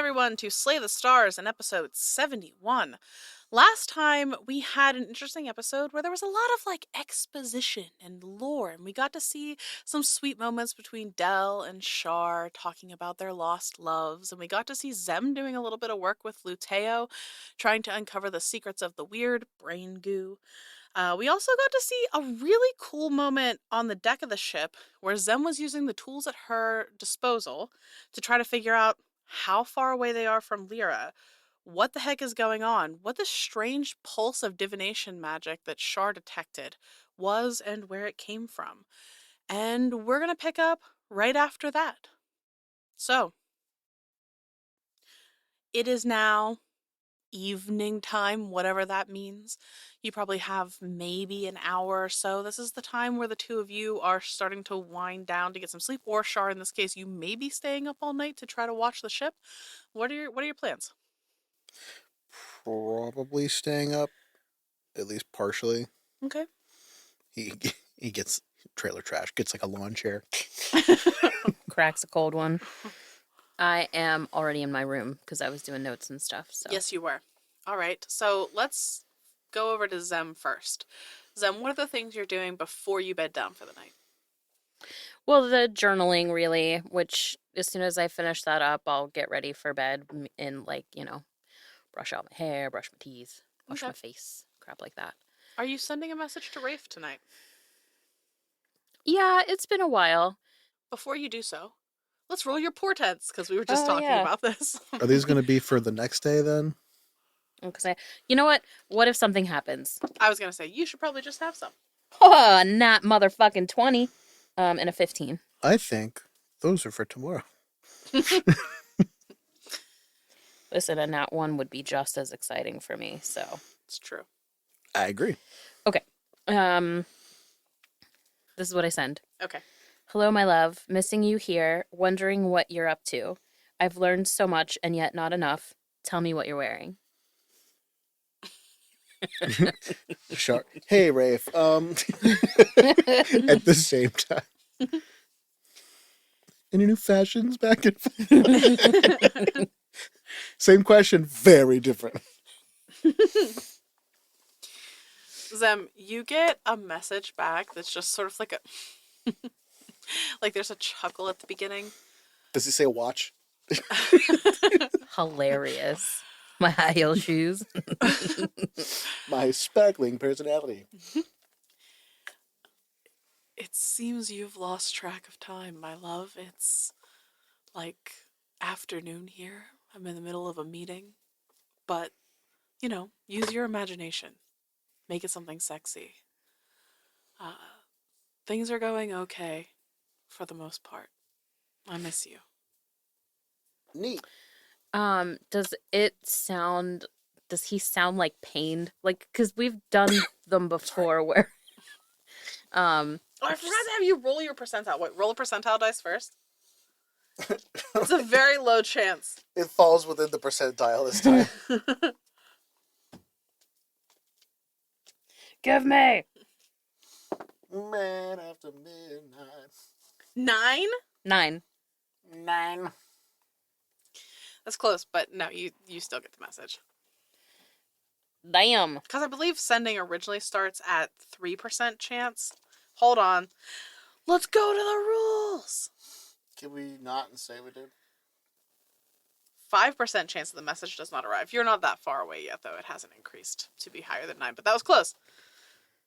everyone, to Slay the Stars in episode 71. Last time we had an interesting episode where there was a lot of exposition and lore, and we got to see some sweet moments between Del and Char talking about their lost loves, and we got to see Zem doing a little bit of work with Luteo, trying to uncover the secrets of the weird brain goo. We also got to see a really cool moment on the deck of the ship where Zem was using the tools at her disposal to try to figure out how far away they are from Lyra, what the heck is going on, what this strange pulse of divination magic that Char detected was, and where it came from. And we're going to pick up right after that. So, it is now evening time, whatever that means. You probably have maybe an hour or so. This is the time where the two of you are starting to wind down to get some sleep, or Char, in this case, you may be staying up all night to try to watch the ship. What are your plans? Probably staying up, at least partially. Okay. He he gets trailer trash, gets like a lawn chair. Cracks a cold one. I am already in my room because I was doing notes and stuff. So Yes, you were. All right. So let's go over to Zem first. Zem, what are the things you're doing before you bed down for the night? Well, the journaling really, which as soon as I finish that up, I'll get ready for bed and brush out my hair, brush my teeth, wash Okay. my face, crap like that. Are you sending a message to Rafe tonight? Yeah, it's been a while. Before you do so, let's roll your portents, because we were just talking about this. Are these going to be for the next day then? Because you know what? What if something happens? I was going to say, you should probably just have some. Oh, not motherfucking 20. And a 15. I think those are for tomorrow. Listen, a nat 1 would be just as exciting for me, so. It's true. I agree. Okay. This is what I send. Okay. Hello, my love. Missing you here. Wondering what you're up to. I've learned so much and yet not enough. Tell me what you're wearing. Sure. Hey, Rafe. At the same time. Any new fashions back and forth? Same question, very different. Zem, you get a message back that's just sort of like a... like there's a chuckle at the beginning. Does he say watch? Hilarious. My high heel shoes. My sparkling personality. It seems you've lost track of time, my love. It's like afternoon here. I'm in the middle of a meeting. But, use your imagination. Make it something sexy. Things are going okay for the most part. I miss you. Neat. Does he sound like pained? Like, because we've done them before where... Oh, I forgot to have you roll your percentile. Wait, roll a percentile dice first. It's a very low chance. It falls within the percentile this time. Give me! Man after midnight. 9? 9. 9. That's close, but no, you still get the message. Damn. Because I believe sending originally starts at 3% chance. Hold on. Let's go to the rules. Can we not and say we did? 5% chance that the message does not arrive. You're not that far away yet, though. It hasn't increased to be higher than 9, but that was close.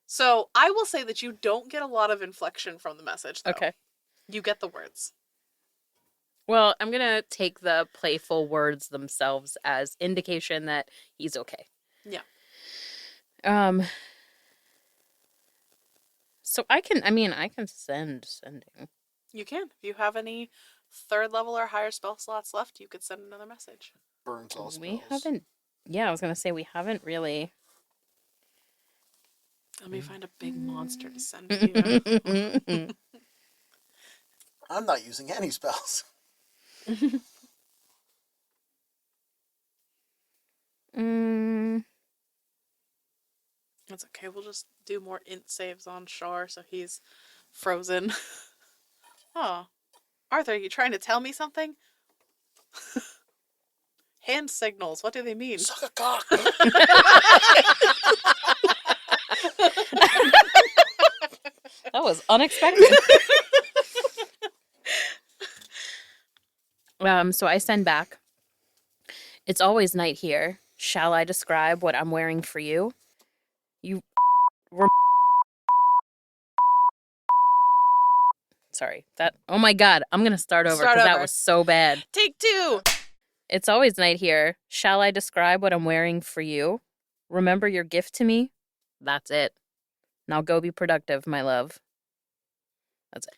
So I will say that you don't get a lot of inflection from the message, though. Okay. You get the words. Well, I'm going to take the playful words themselves as indication that he's okay. Yeah. So I can sending. You can. If you have any 3rd level or higher spell slots left, you could send another message. Burns all spells. We haven't, yeah, I was going to say we haven't really. Let me find a big monster to send to you. I'm not using any spells. That's okay. We'll just do more int saves on Char so he's frozen. Oh. Arthur, are you trying to tell me something? Hand signals. What do they mean? Suck a cock. That was unexpected. So I send back. It's always night here. Shall I describe what I'm wearing for you? You Sorry. Oh my god, I'm going to start over Start because that over. was so bad. Take 2. It's always night here. Shall I describe what I'm wearing for you? Remember your gift to me? That's it. Now go be productive, my love. That's it.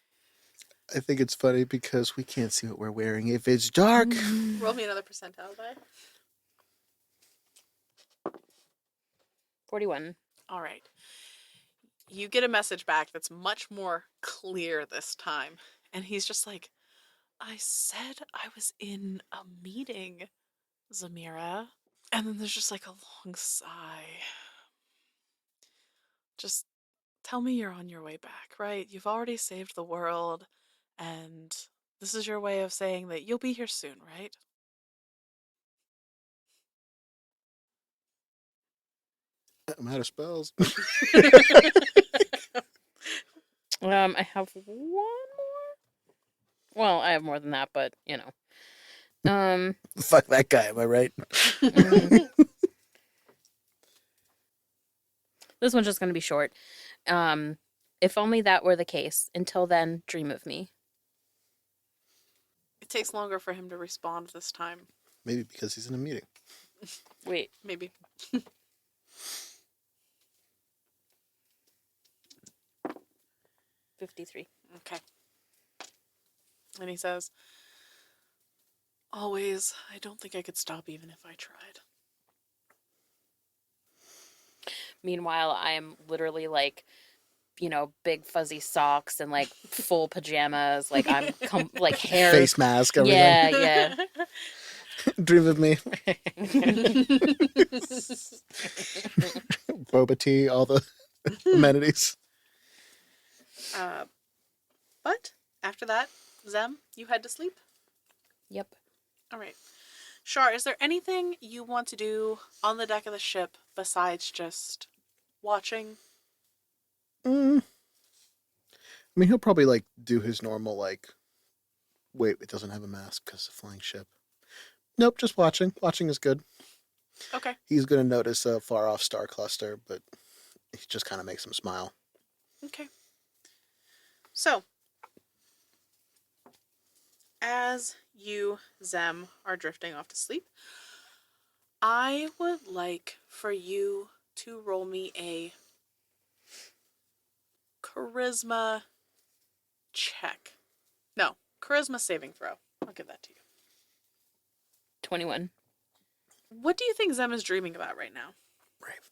I think it's funny because we can't see what we're wearing if it's dark. Roll me another percentile die. 41. All right. You get a message back that's much more clear this time. And he's just like, I said I was in a meeting, Zamira. And then there's just like a long sigh. Just tell me you're on your way back, right? You've already saved the world, and this is your way of saying that you'll be here soon, right? I'm out of spells. I have one more. Well, I have more than that, but you know. Fuck that guy, am I right? This one's just going to be short. If only that were the case. Until then, dream of me. It takes longer for him to respond this time. Maybe because he's in a meeting. Wait. Maybe. 53. Okay. And he says, always, I don't think I could stop even if I tried. Meanwhile, I am literally like, big fuzzy socks and like full pajamas. Like I'm like hair. Face mask, everything. Yeah. Dream of me. Boba tea, all the amenities. But after that, Zem, you head to sleep? Yep. All right. Char, is there anything you want to do on the deck of the ship besides just watching? I mean, he'll probably like do his normal like. Wait, it doesn't have a mask because it's a flying ship. Nope, just watching. Watching is good. Okay. He's gonna notice a far off star cluster, but it just kind of makes him smile. Okay. So, as you, Zem, are drifting off to sleep, I would like for you to roll me a charisma check. No, charisma saving throw. I'll give that to you. 21. What do you think Zem is dreaming about right now? Brave.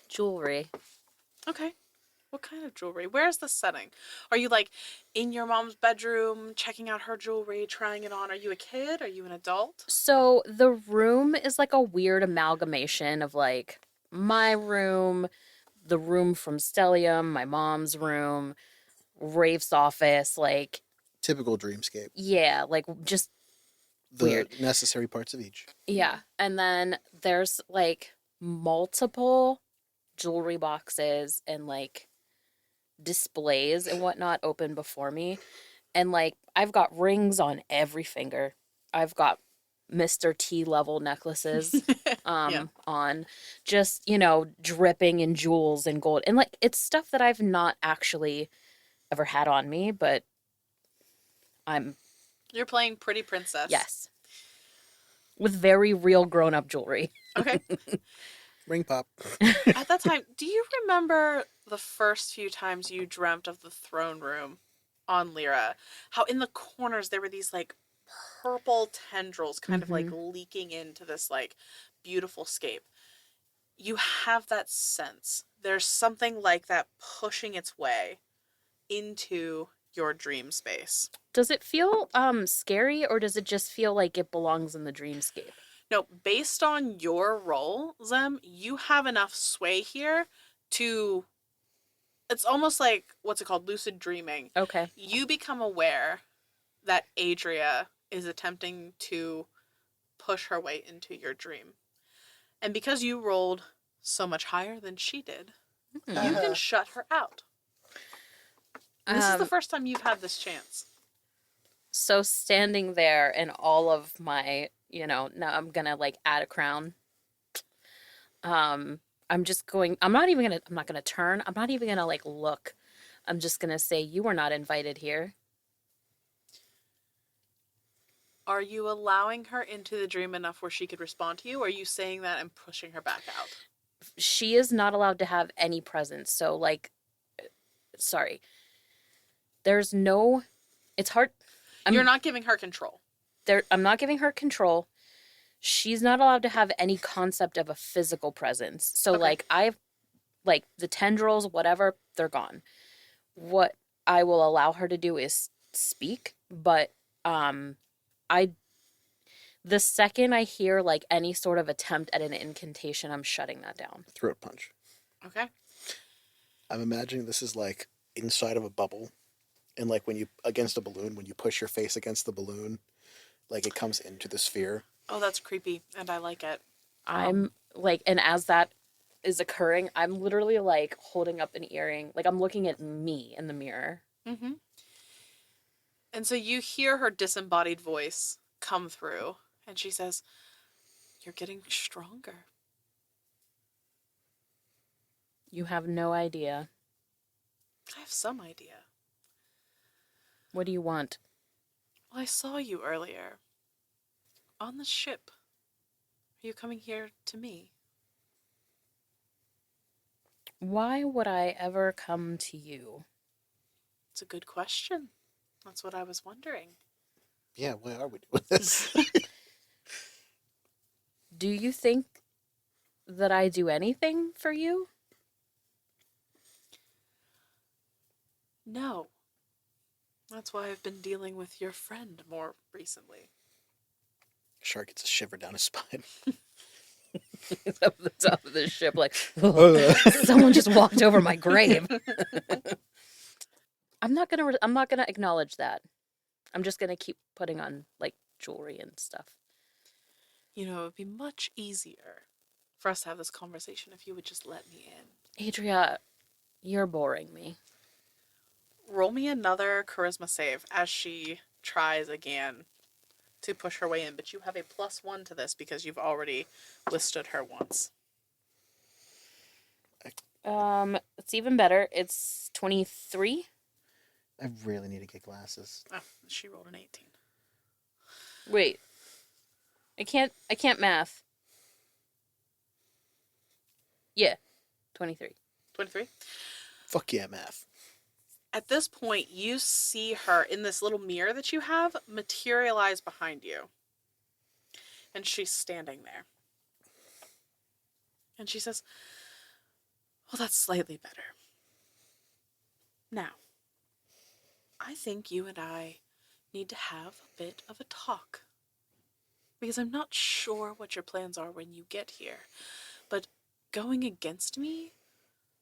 Jewelry. Okay. What kind of jewelry? Where's the setting? Are you like in your mom's bedroom, checking out her jewelry, trying it on? Are you a kid? Are you an adult? So the room is like a weird amalgamation of like my room, the room from Stellium, my mom's room, Rafe's office, like Typical dreamscape. yeah, like just The weird. necessary parts of each. Yeah. And then there's like multiple jewelry boxes and like displays and whatnot open before me. And like I've got rings on every finger. I've got Mr. T level necklaces Yeah. on, just, dripping in jewels and gold. And like it's stuff that I've not actually ever had on me, but You're playing Pretty Princess. yes. With very real grown up jewelry. Okay. Ring pop. At that time, do you remember the first few times you dreamt of the throne room on Lyra? How in the corners there were these like purple tendrils kind of like leaking into this like beautiful scape. You have that sense. There's something like that pushing its way into your dream space. Does it feel scary, or does it just feel like it belongs in the dreamscape? No, based on your role, Zem, you have enough sway here to... It's almost like, what's it called? Lucid dreaming. Okay. You become aware that Adria is attempting to push her way into your dream. And because you rolled so much higher than she did, you can shut her out. And this is the first time you've had this chance. So standing there in all of my, now I'm gonna like add a crown. I'm not gonna turn. I'm not even gonna like look. I'm just gonna say, you were not invited here. Are you allowing her into the dream enough where she could respond to you, or are you saying that and pushing her back out? She is not allowed to have any presence. So like, sorry. There's no, it's hard. You're not giving her control. I'm not giving her control. She's not allowed to have any concept of a physical presence. So Okay. like the tendrils, whatever, they're gone. What I will allow her to do is speak, but the second I hear like any sort of attempt at an incantation, I'm shutting that down. Throat punch. Okay. I'm imagining this is like inside of a bubble, and like when you against a balloon, when you push your face against the balloon, like it comes into the sphere. Oh, that's creepy, and I like it. I'm like, and as that is occurring, I'm literally like holding up an earring, like I'm looking at me in the mirror. Mm-hmm. And so you hear her disembodied voice come through, and she says, "You're getting stronger." You have no idea. I have some idea. What do you want? Well, I saw you earlier. On the ship. Are you coming here to me? Why would I ever come to you? It's a good question. That's what I was wondering. Yeah, why are we doing this? Do you think that I do anything for you? No. That's why I've been dealing with your friend more recently. Shark gets a shiver down his spine. Up the top of the ship, like, someone just walked over my grave. I'm not gonna acknowledge that. I'm just gonna keep putting on like jewelry and stuff. You know, it would be much easier for us to have this conversation if you would just let me in. Adria, you're boring me. Roll me another charisma save as she tries again to push her way in, but you have a +1 to this because you've already withstood her once. It's even better. It's 23. I really need to get glasses. Oh, she rolled an 18. Wait. I can't math. Yeah. 23. 23? Fuck yeah, math. At this point, you see her in this little mirror that you have materialize behind you. And she's standing there. And she says, "Well, that's slightly better. Now, I think you and I need to have a bit of a talk. Because I'm not sure what your plans are when you get here. But going against me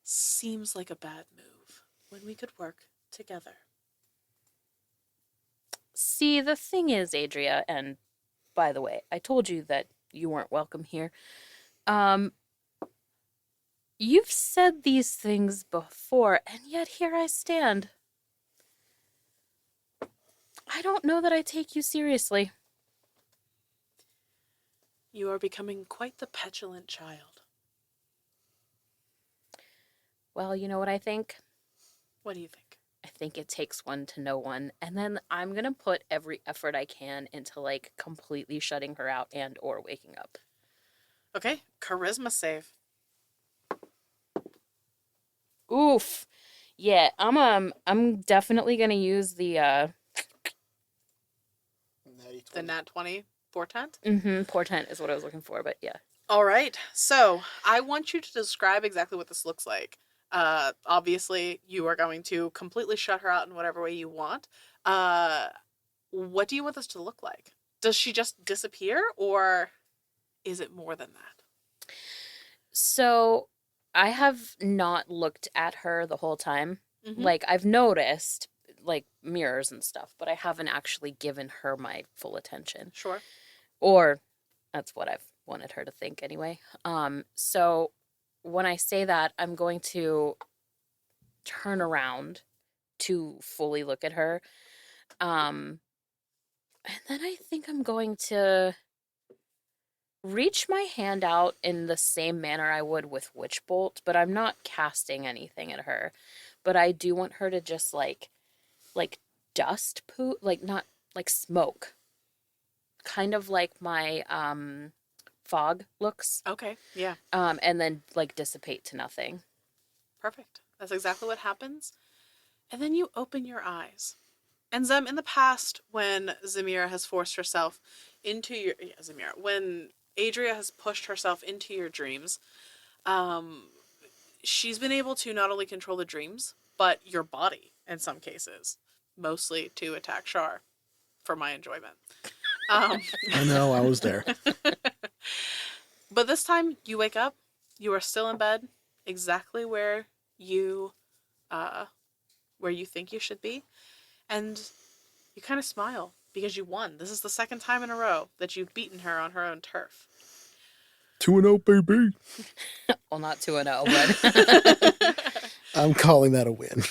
seems like a bad move when we could work together." See, the thing is, Adria, and by the way, I told you that you weren't welcome here. You've said these things before, and yet here I stand. I don't know that I take you seriously. You are becoming quite the petulant child. Well, you know what I think? What do you think? I think it takes one to know one, and then I'm gonna put every effort I can into like completely shutting her out and or waking up. Okay, charisma save. Oof. Yeah, I'm definitely gonna use the Nat 20 portent. portent is what I was looking for, but yeah. All right, so I want you to describe exactly what this looks like. Obviously, you are going to completely shut her out in whatever way you want. What do you want this to look like? Does she just disappear, or is it more than that? So I have not looked at her the whole time. Mm-hmm. Like, I've noticed, like, mirrors and stuff, but I haven't actually given her my full attention. Sure. Or That's what I've wanted her to think anyway. So when I say that, I'm going to turn around to fully look at her. And then I think I'm going to reach my hand out in the same manner I would with Witch Bolt, but I'm not casting anything at her. But I do want her to just like dust poo, like not like smoke. Kind of like my fog looks. Okay, yeah, And then like dissipate to nothing. perfect. That's exactly what happens. And then you open your eyes. And Zem, in the past, when Zamira has forced herself into your Zamira, when Adria has pushed herself into your dreams, um, she's been able to not only control the dreams, but your body in some cases, mostly to attack Char for my enjoyment. I know, I was there. But this time you wake up, you are still in bed, exactly you, uh, where you think you should be, and you kind of smile because you won. This is the second time in a row that you've beaten her on her own turf. 2-0, baby. Well, not 2-0, but I'm calling that a win.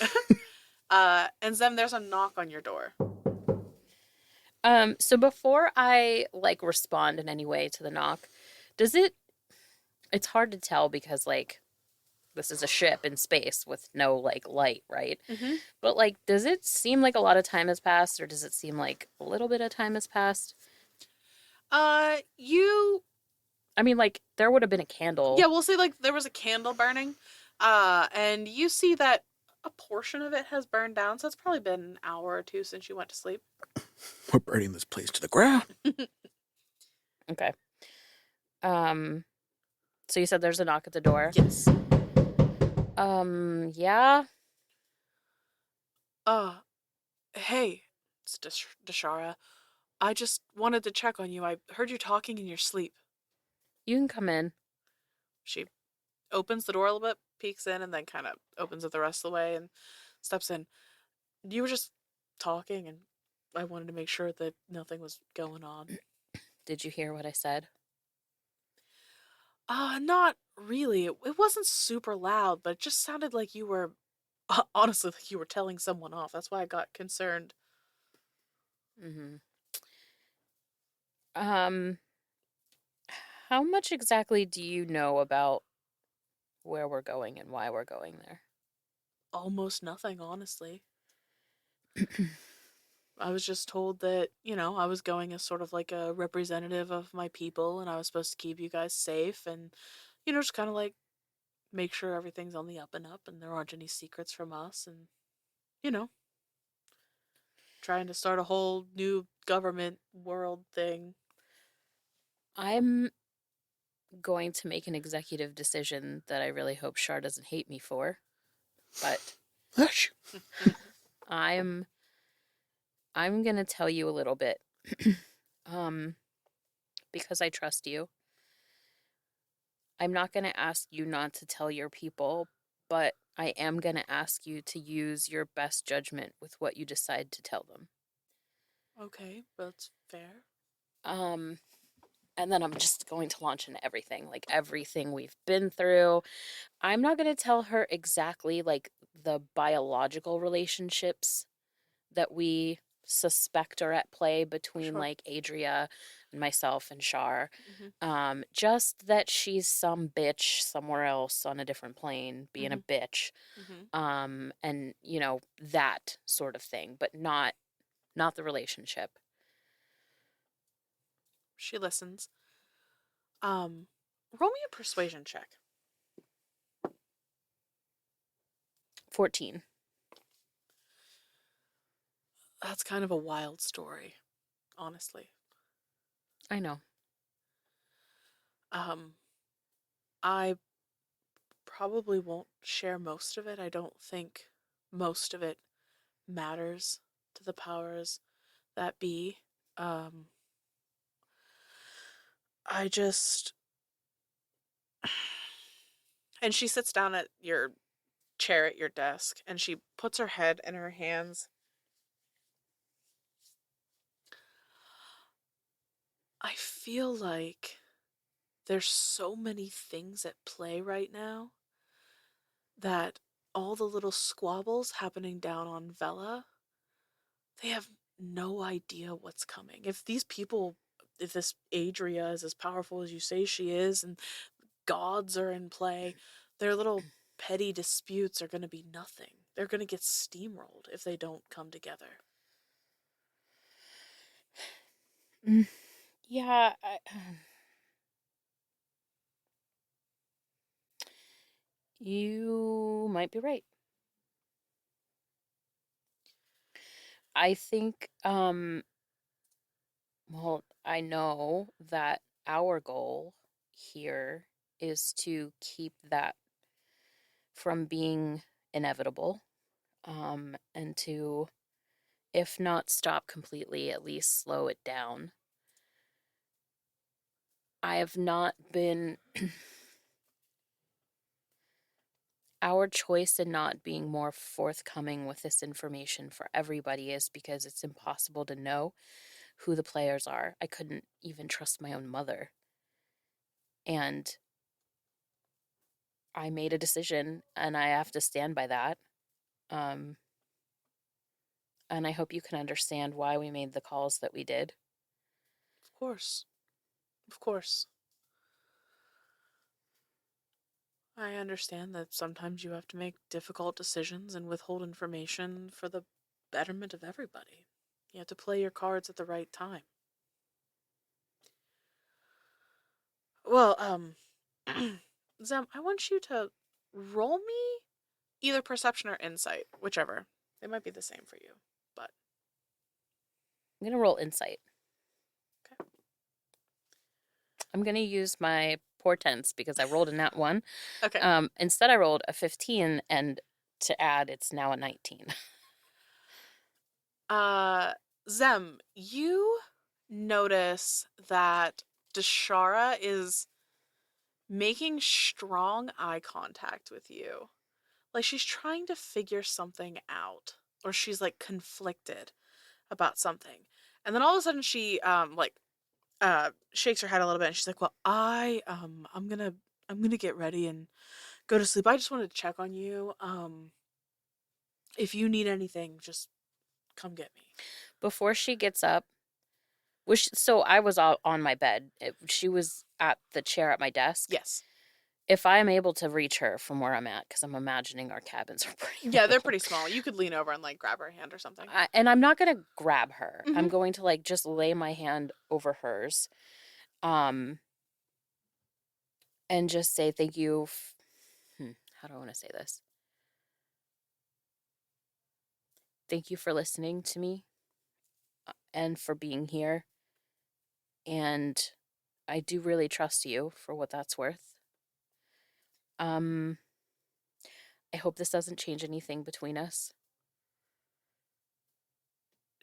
And Zem, there's a knock on your door. so before I like respond in any way to the knock, it's hard to tell because like this is a ship in space with no like light, right? Mm-hmm. But like, does it seem like a lot of time has passed, or does it seem like a little bit of time has passed? You I mean, like there would have been a candle. Yeah, we'll say like there was a candle burning, and you see that a portion of it has burned down, so it's probably been an hour or two since you went to sleep. We're burning this place to the ground. Okay. So you said there's a knock at the door. Yes. Yeah. Hey, it's Dashara. I just wanted to check on you. I heard you talking in your sleep. You can come in. She opens the door a little bit, peeks in, and then kind of opens it the rest of the way and steps in. You were just talking, and I wanted to make sure that nothing was going on. Did you hear what I said? Not really. It wasn't super loud, but it just sounded like you were, honestly, like you were telling someone off. That's why I got concerned. Mm-hmm. How much exactly do you know about where we're going and why we're going there? Almost nothing, honestly. I was just told that, I was going as sort of like a representative of my people, and I was supposed to keep you guys safe and, just kind of like make sure everything's on the up and up and there aren't any secrets from us and, you know, trying to start a whole new government world thing. I'm going to make an executive decision that I really hope Char doesn't hate me for, but Hush. I'm going to tell you a little bit. Because I trust you. I'm not going to ask you not to tell your people, but I am going to ask you to use your best judgment with what you decide to tell them. Okay, that's fair. And then I'm just going to launch into everything, like everything we've been through. I'm not going to tell her exactly like the biological relationships that we suspect are at play between like Adria and myself and Char. Mm-hmm. Just that she's some bitch somewhere else on a different plane being a bitch. Mm-hmm. And that sort of thing, but not the relationship. She listens. Roll me a persuasion check. 14. That's kind of a wild story, honestly. I know. I probably won't share most of it. I don't think most of it matters to the powers that be. I just. And she sits down at your chair at your desk and she puts her head in her hands. I feel like there's so many things at play right now that all the little squabbles happening down on Vela, they have no idea what's coming. If these people, if this Adria is as powerful as you say she is, and gods are in play, their little petty disputes are going to be nothing. They're going to get steamrolled if they don't come together. Yeah, you might be right. I think, well, I know that our goal here is to keep that from being inevitable, and to, if not stop completely, at least slow it down. I have not been. Our choice in not being more forthcoming with this information for everybody is because it's impossible to know who the players are. I couldn't even trust my own mother. And I made a decision and I have to stand by that. Um, and I hope you can understand why we made the calls that we did. Of course. Of course. I understand that sometimes you have to make difficult decisions and withhold information for the betterment of everybody. You have to play your cards at the right time. Well, Zem, I want you to roll me either perception or insight, whichever. They might be the same for you, but I'm going to roll insight. okay. I'm going to use my portents because I rolled a nat 1. Okay. Instead, I rolled a 15, and to add, it's now a 19. Zem, you notice that Dashara is making strong eye contact with you. Like she's trying to figure something out, or she's like conflicted about something. And then all of a sudden she shakes her head a little bit and she's like, "Well, I'm going to get ready and go to sleep. I just wanted to check on you. If you need anything, just come get me." Before she gets up, so I was on my bed. She was at the chair at my desk. Yes. If I'm able to reach her from where I'm at, because I'm imagining our cabins are pretty Yeah, they're little. pretty small. You could lean over and like grab her hand or something. And I'm not going to grab her. Mhm. I'm going to like just lay my hand over hers, and just say thank you. How do I want to say this? Thank you for listening to me, and for being here. And I do really trust you for what that's worth. I hope this doesn't change anything between us.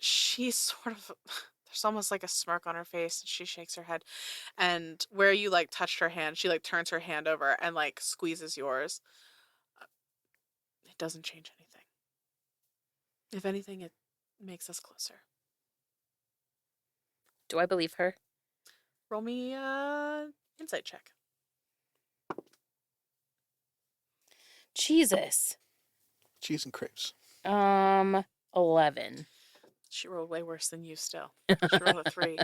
She's sort of there's almost like a smirk on her face and she shakes her head, and where you like touched her hand, she like turns her hand over and like squeezes yours. It doesn't change anything. If anything, it makes us closer. Do I believe her? Roll me insight check. Jesus. Cheese and crepes. 11. She rolled way worse than you still. She rolled a 3.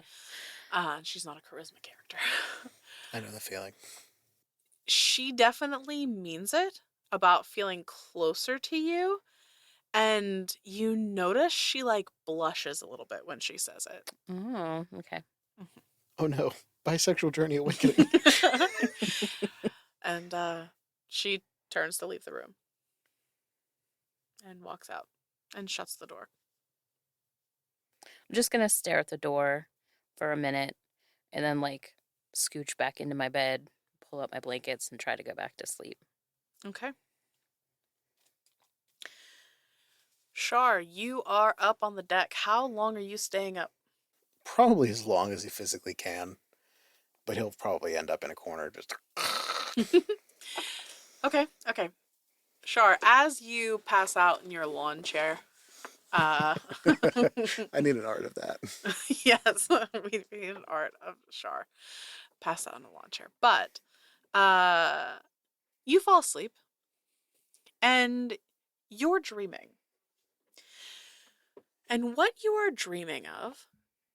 And she's not a charisma character. I know the feeling. She definitely means it about feeling closer to you. And you notice she like blushes a little bit when she says it. Oh, okay. Oh no. Bisexual journey awakening. And she turns to leave the room and walks out and shuts the door. I'm just going to stare at the door for a minute and then like scooch back into my bed, pull up my blankets, and try to go back to sleep. Okay. Char, you are up on the deck. How long are you staying up? Probably as long as he physically can. But he'll probably end up in a corner just. Okay. Char, as you pass out in your lawn chair, Uh, I need an art of that. yes, we need an art of Char. Pass that on the lawn chair. But uh, you fall asleep and you're dreaming. And what you are dreaming of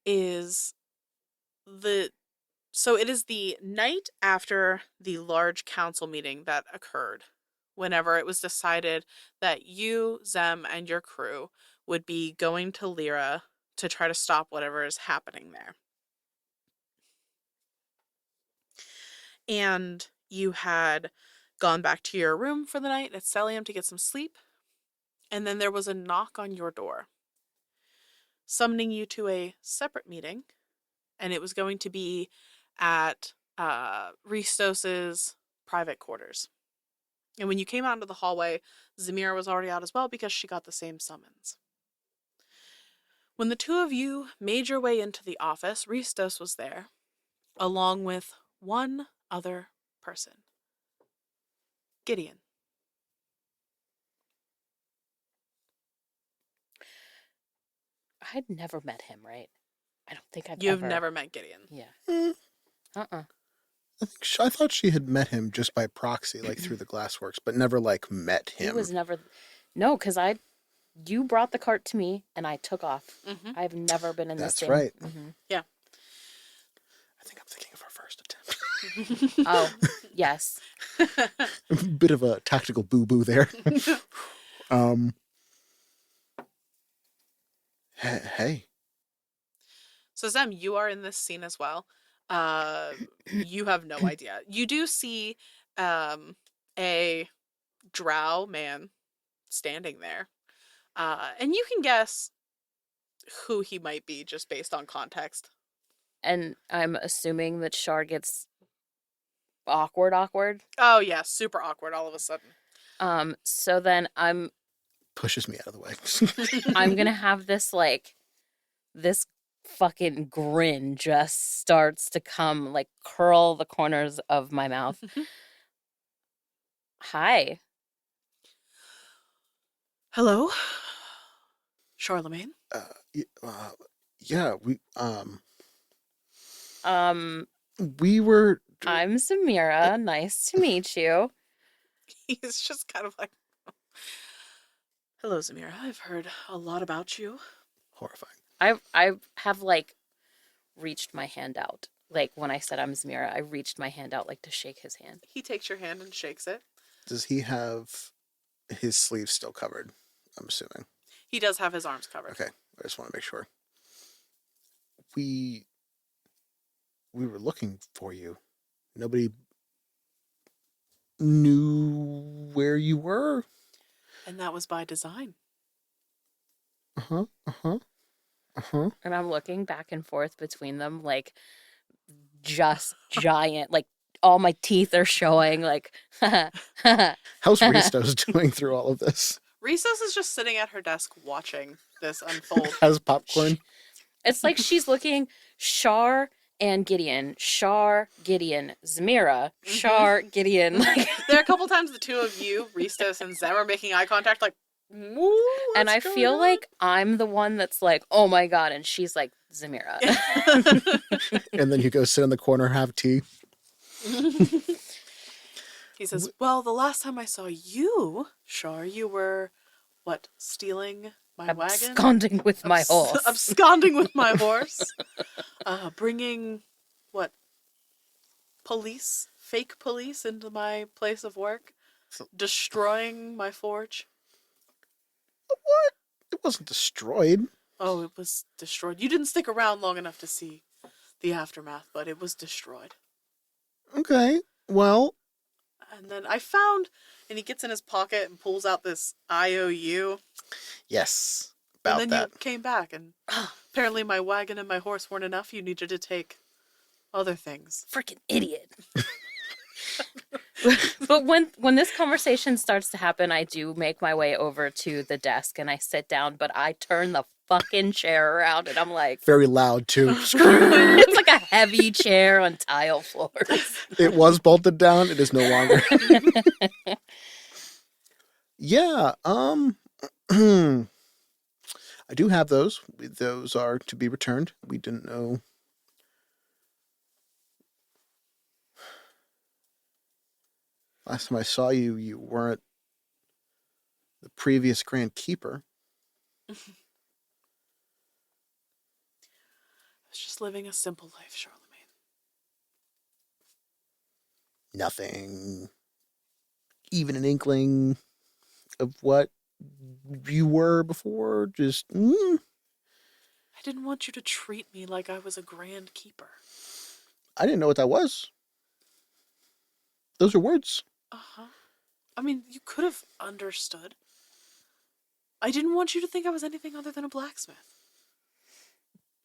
is the so it is the night after the large council meeting that occurred, whenever it was decided that you, Zem, and your crew would be going to Lyra to try to stop whatever is happening there. And you had gone back to your room for the night at Celium to get some sleep, and then there was a knock on your door, summoning you to a separate meeting, and it was going to be at Ristos's private quarters. And when you came out into the hallway, Zamira was already out as well because she got the same summons. When the two of you made your way into the office, Ristos was there, along with one other person. Gideon. I'd never met him, right? I don't think I've You've ever... never met Gideon. Yeah. Mm, Uh-uh. I thought she had met him just by proxy, like through the glassworks, but never like met He him. was never... No, because you brought the cart to me and I took off. Mm-hmm. I've never been in this That's same... right. Mm-hmm. Yeah. I think I'm thinking of our first attempt. Oh, yes. Bit of a tactical boo-boo there. Hey. So Zem, you are in this scene as well. You have no idea. You do see a drow man standing there. And you can guess who he might be just based on context. And I'm assuming that Char gets awkward. Oh yeah, super awkward all of a sudden. So then I'm Pushes me out of the way. I'm gonna have this fucking grin just starts to come, like curl the corners of my mouth. Hi. Hello, Charlemagne. Yeah, We were... I'm Samira. Nice to meet you. He's just kind of like, hello, Zamira. I've heard a lot about you. Horrifying. I have like reached my hand out. Like when I said I'm Zamira, I reached my hand out like to shake his hand. He takes your hand and shakes it. Does he have his sleeves still covered? I'm assuming. He does have his arms covered. Okay, I just want to make sure. We were looking for you. Nobody knew where you were. And that was by design. And I'm looking back and forth between them, like just giant, like all my teeth are showing, like How's Ristos doing through all of this? Ristos is just sitting at her desk watching this unfold. Has popcorn? It's like she's looking Char and Gideon, Char, Gideon, Zamira, Char, Gideon. Like, there are a couple times the two of you, Ristos and Zem, are making eye contact, like, and I feel like I'm the one that's like, oh my god, and she's like, Zamira. And then you go sit in the corner, have tea. He says, well, the last time I saw you, Char, you were, what, stealing my wagon? Absconding with my horse. Absconding with my horse. Bringing, what, fake police into my place of work. Destroying my forge. What? It wasn't destroyed. Oh, it was destroyed. You didn't stick around long enough to see the aftermath, but it was destroyed. Okay, well... And then I found, and he gets in his pocket and pulls out this IOU. Yes, about that. And then you came back, and apparently my wagon and my horse weren't enough. You needed to take other things. Freaking idiot. But when this conversation starts to happen, I do make my way over to the desk and I sit down, but I turn the fucking chair around and I'm like... Very loud, too. It's like a heavy chair on tile floors. It was bolted down. It is no longer. Yeah, I do have those. Those are to be returned. We didn't know. Last time I saw you, you weren't the previous Grand Keeper. I was just living a simple life, Charlemagne. Nothing. Even an inkling of what you were before. Just. I didn't want you to treat me like I was a Grand Keeper. I didn't know what that was. Those are words. Uh-huh. I mean, you could have understood. I didn't want you to think I was anything other than a blacksmith.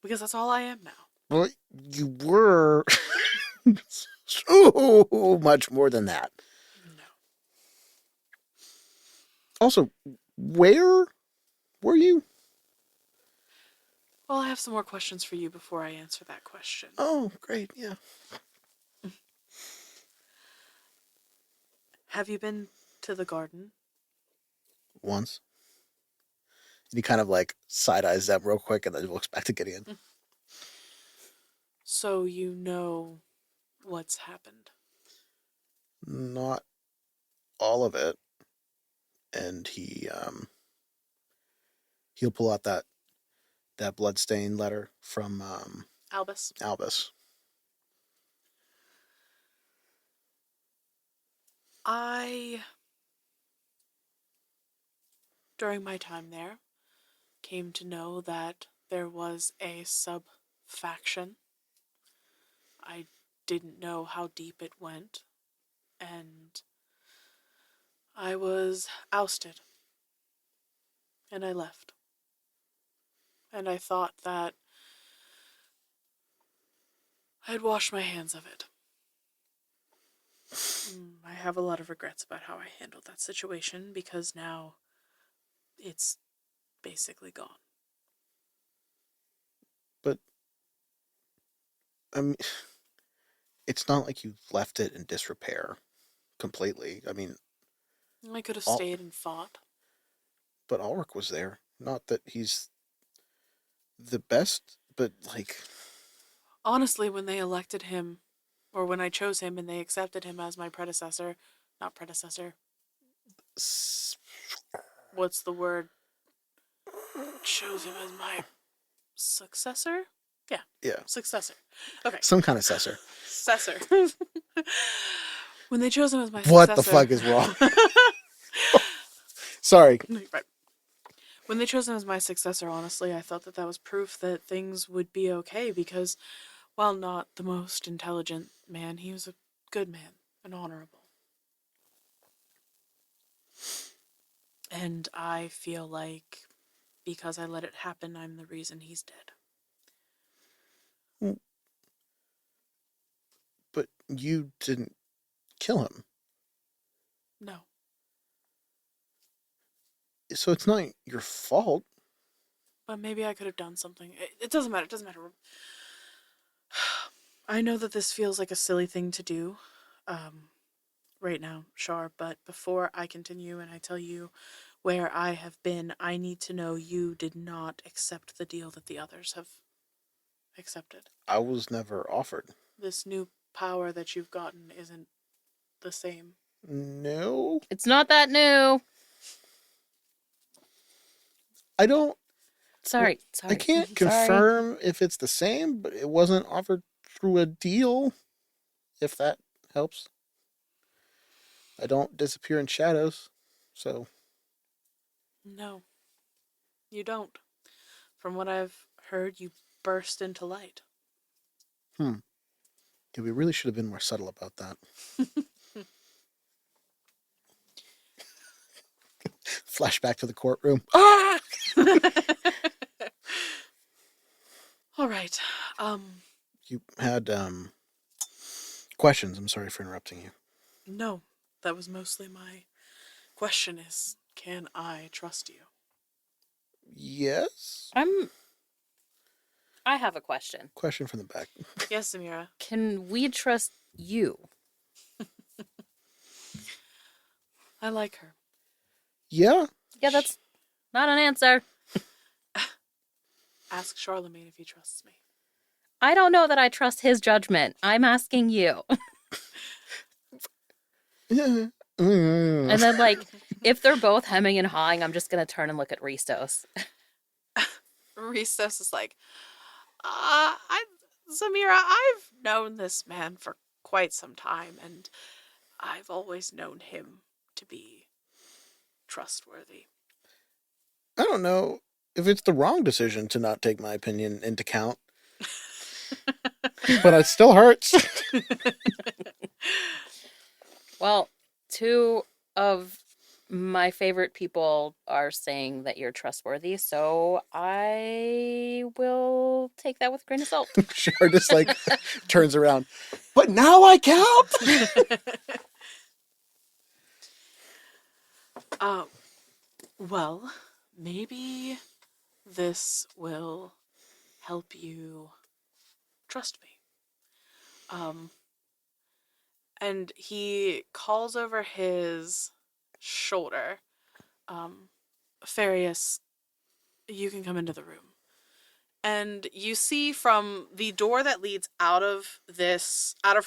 Because that's all I am now. Well, you were so much more than that. No. Also, where were you? Well, I have some more questions for you before I answer that question. Oh, great, yeah. Have you been to the garden? Once. And he kind of like side eyes them real quick and then looks back to Gideon. So you know what's happened. Not all of it. And he'll pull out that bloodstained letter from Albus? Albus. During my time there, came to know that there was a sub-faction. I didn't know how deep it went, and I was ousted. And I left. And I thought that I'd wash my hands of it. I have a lot of regrets about how I handled that situation because now it's basically gone. But, I mean, it's not like you left it in disrepair completely. I mean, I could have stayed and fought. But Ulrich was there. Not that he's the best, but like... Honestly, when they elected him, or when I chose him and they accepted him as my predecessor, not predecessor, what's the word? Chose him as my successor? Yeah. Successor. Okay. Some kind of successor. Successor. When they chose him as my What successor... the fuck is wrong? Sorry. Right. When they chose him as my successor, honestly, I thought that was proof that things would be okay because, while not the most intelligent man, he was a good man and honorable. And I feel like because I let it happen, I'm the reason he's dead. But you didn't kill him. No. So it's not your fault. But maybe I could have done something. It doesn't matter. It doesn't matter. I know that this feels like a silly thing to do right now, Char, but before I continue and I tell you where I have been, I need to know you did not accept the deal that the others have accepted. I was never offered. This new power that you've gotten isn't the same. No. It's not that new. I don't... Sorry. I can't confirm if it's the same, but it wasn't offered through a deal, if that helps. I don't disappear in shadows, so... No, you don't. From what I've heard, you burst into light. Yeah, we really should have been more subtle about that. Flashback to the courtroom. Ah! All right. You had questions. I'm sorry for interrupting you. No, that was mostly my question is, can I trust you? Yes? I have a question. Question from the back. Yes, Samira. Can we trust you? I like her. Yeah? Yeah, that's not an answer. Ask Charlemagne if he trusts me. I don't know that I trust his judgment. I'm asking you. Yeah. And then, like, if they're both hemming and hawing, I'm just going to turn and look at Ristos. Ristos is like, Zamira, I've known this man for quite some time, and I've always known him to be trustworthy. I don't know if it's the wrong decision to not take my opinion into account, but it still hurts. Well, two of my favorite people are saying that you're trustworthy, so I will take that with a grain of salt. Char just like turns around. But now I count. Well, maybe this will help you trust me. And he calls over his shoulder, Farius, you can come into the room. And you see from the door that leads out of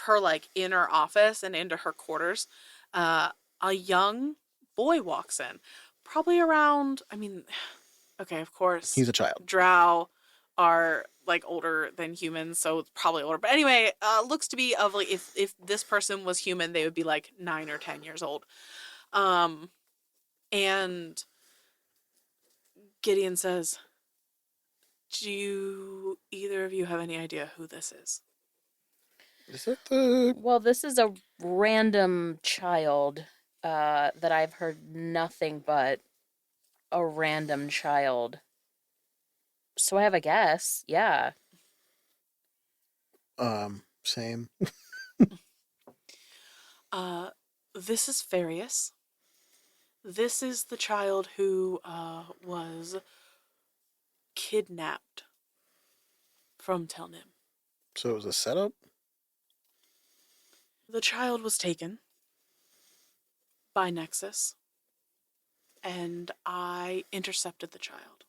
her like inner office and into her quarters, a young boy walks in. Probably around, okay, of course. He's a child. Drow are like older than humans, so it's probably older. But anyway, looks to be of like if this person was human, they would be like 9 or 10 years old. And Gideon says, do either of you have any idea who this is? Is that the... Well, this is a random child that I've heard nothing but a random child. So I have a guess. Yeah. Same. This is Farius. This is the child who was kidnapped from Telnim. So it was a setup? The child was taken by Nexus, and I intercepted the child.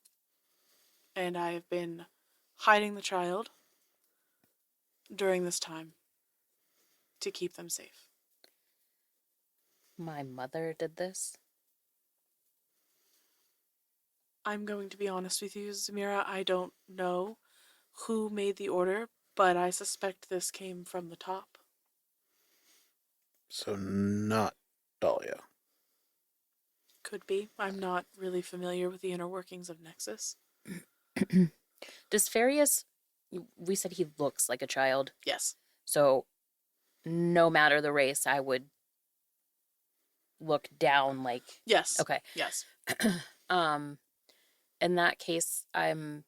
And I have been hiding the child during this time to keep them safe. My mother did this. I'm going to be honest with you, Zamira. I don't know who made the order, but I suspect this came from the top. So not Dahlia. Could be. I'm not really familiar with the inner workings of Nexus. Does Farius, we said he looks like a child. Yes. So no matter the race, I would look down like... Yes. Okay. Yes. In that case, I'm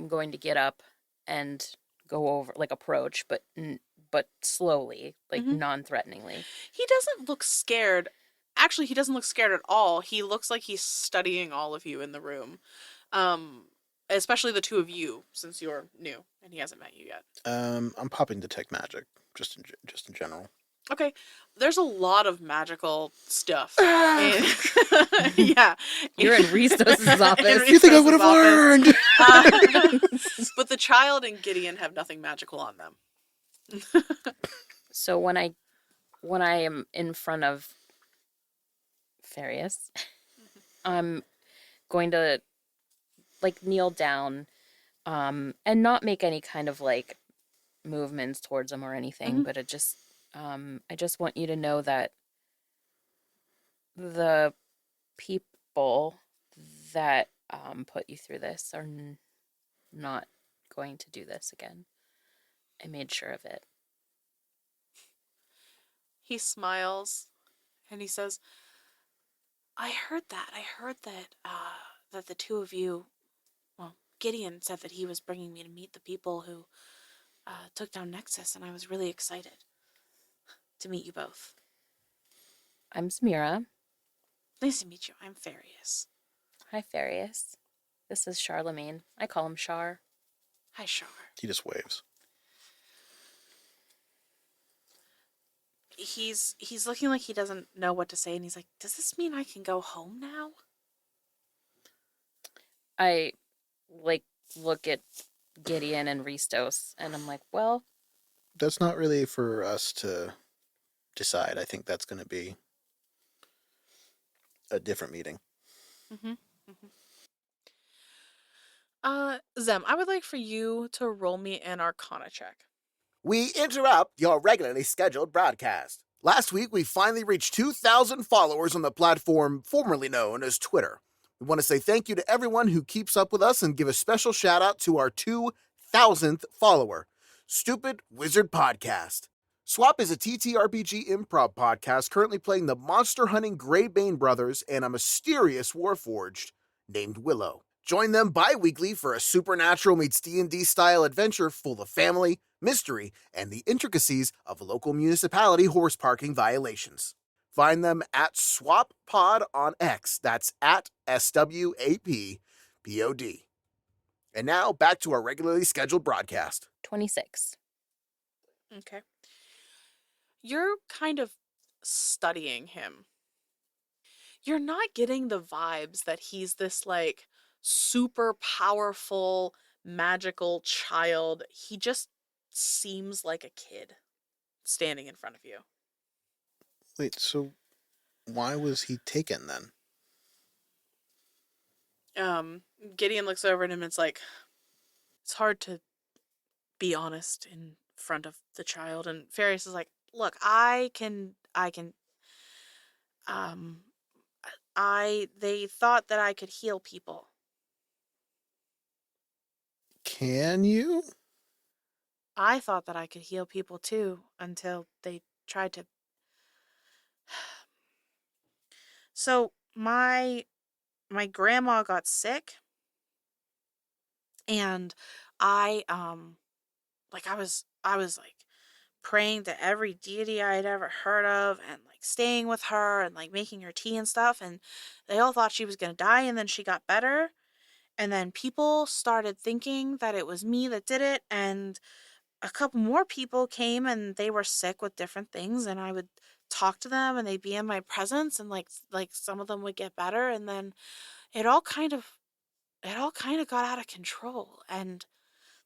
going to get up and go over, like approach, but slowly, like non-threateningly. He doesn't look scared. Actually, he doesn't look scared at all. He looks like he's studying all of you in the room. Especially the two of you, since you're new and he hasn't met you yet. I'm popping detect magic, just in general. Okay, there's a lot of magical stuff. Yeah. You're in Ristos' office. You think I would have learned? But the child and Gideon have nothing magical on them. So when I am in front of Farius, I'm going to like kneel down and not make any kind of like movements towards him or anything, but it just I just want you to know that the people that put you through this are not going to do this again. I made sure of it. He smiles and he says, I heard that. That the two of you, well, Gideon said that he was bringing me to meet the people who took down Nexus, and I was really excited to meet you both. I'm Samira. Nice to meet you. I'm Farius. Hi, Farius. This is Charlemagne. I call him Char. Hi, Char. He just waves. He's looking like he doesn't know what to say, and he's like, does this mean I can go home now? I, like, look at Gideon and Ristos, and I'm like, well, That's not really for us to decide. I think that's going to be a different meeting. Mm-hmm. Mm-hmm. Zem, I would like for you to roll me an Arcana check. We interrupt your regularly scheduled broadcast. Last week, we finally reached 2,000 followers on the platform formerly known as Twitter. We want to say thank you to everyone who keeps up with us and give a special shout out to our 2,000th follower, Stupid Wizard Podcast. Swap is a TTRPG improv podcast currently playing the monster hunting Greybane brothers and a mysterious warforged named Willow. Join them bi-weekly for a supernatural meets D&D style adventure full of family, mystery, and the intricacies of local municipality horse parking violations. Find them at Swap Pod on X. That's at SWAPPOD. And now back to our regularly scheduled broadcast. 26. Okay. You're kind of studying him. You're not getting the vibes that he's this like super powerful, magical child. He just seems like a kid standing in front of you. Wait, so why was he taken then? Gideon looks over at him and it's like, it's hard to be honest in front of the child. And Farius is like, look, um, they thought that I could heal people. Can you? I thought that I could heal people too until they tried to. So my grandma got sick and I was like praying to every deity I had ever heard of and like staying with her and like making her tea and stuff, and they all thought she was going to die, and then she got better, and then people started thinking that it was me that did it, and a couple more people came and they were sick with different things, and I would talk to them and they'd be in my presence, and like some of them would get better, and then it all kind of got out of control, and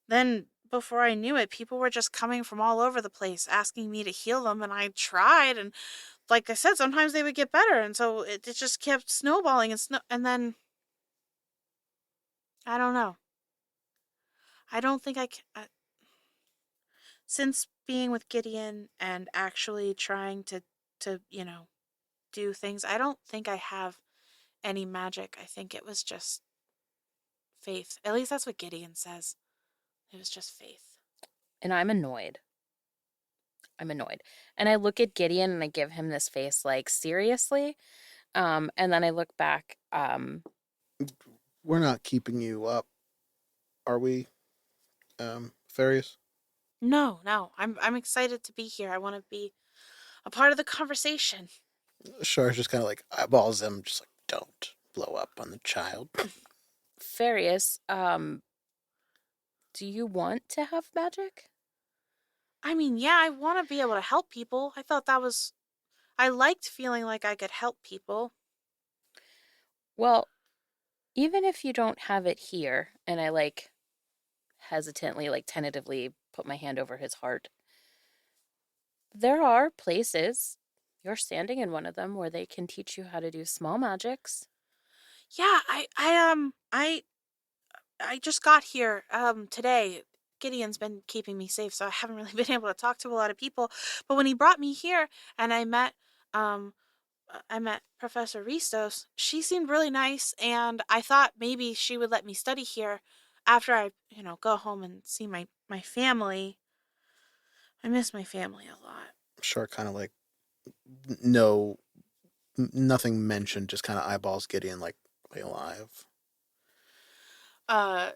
then before I knew it, people were just coming from all over the place asking me to heal them, and I tried, and like I said, sometimes they would get better, and so it just kept snowballing and then I don't know. I don't think since being with Gideon and actually trying to do things, I don't think I have any magic. I think it was just faith. At least that's what Gideon says. It was just faith. And I'm annoyed. And I look at Gideon and I give him this face like, seriously? And then I look back. We're not keeping you up, are we, Farius? No, no. I'm excited to be here. I want to be a part of the conversation. Char's just kind of like eyeballs him, just like, don't blow up on the child. Farius, do you want to have magic? I mean, yeah, I want to be able to help people. I liked feeling like I could help people. Well, even if you don't have it here, and I like hesitantly, like tentatively put my hand over his heart, there are places, you're standing in one of them, where they can teach you how to do small magics. Yeah, I just got here today. Gideon's been keeping me safe, so I haven't really been able to talk to a lot of people. But when he brought me here and I met Professor Ristos, she seemed really nice, and I thought maybe she would let me study here after I, go home and see my family. I miss my family a lot. Char kind of like, no, nothing mentioned, just kind of eyeballs Gideon like, are they alive? Uh,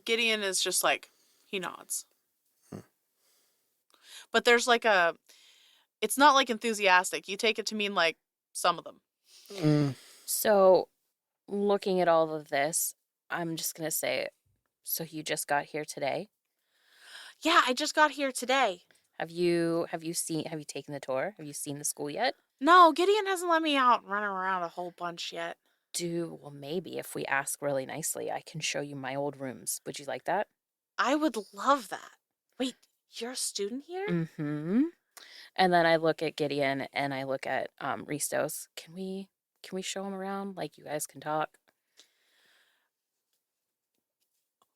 Gideon is just like, he nods. Hmm. But there's like it's not like enthusiastic. You take it to mean like some of them. Mm, So, looking at all of this, I'm just going to say, so you just got here today? Yeah, I just got here today. Have you taken the tour? Have you seen the school yet? No, Gideon hasn't let me out and run around a whole bunch yet. Well, maybe if we ask really nicely, I can show you my old rooms. Would you like that? I would love that. Wait, you're a student here? Mm-hmm. And then I look at Gideon and I look at Ristos. Can we show him around? Like, you guys can talk.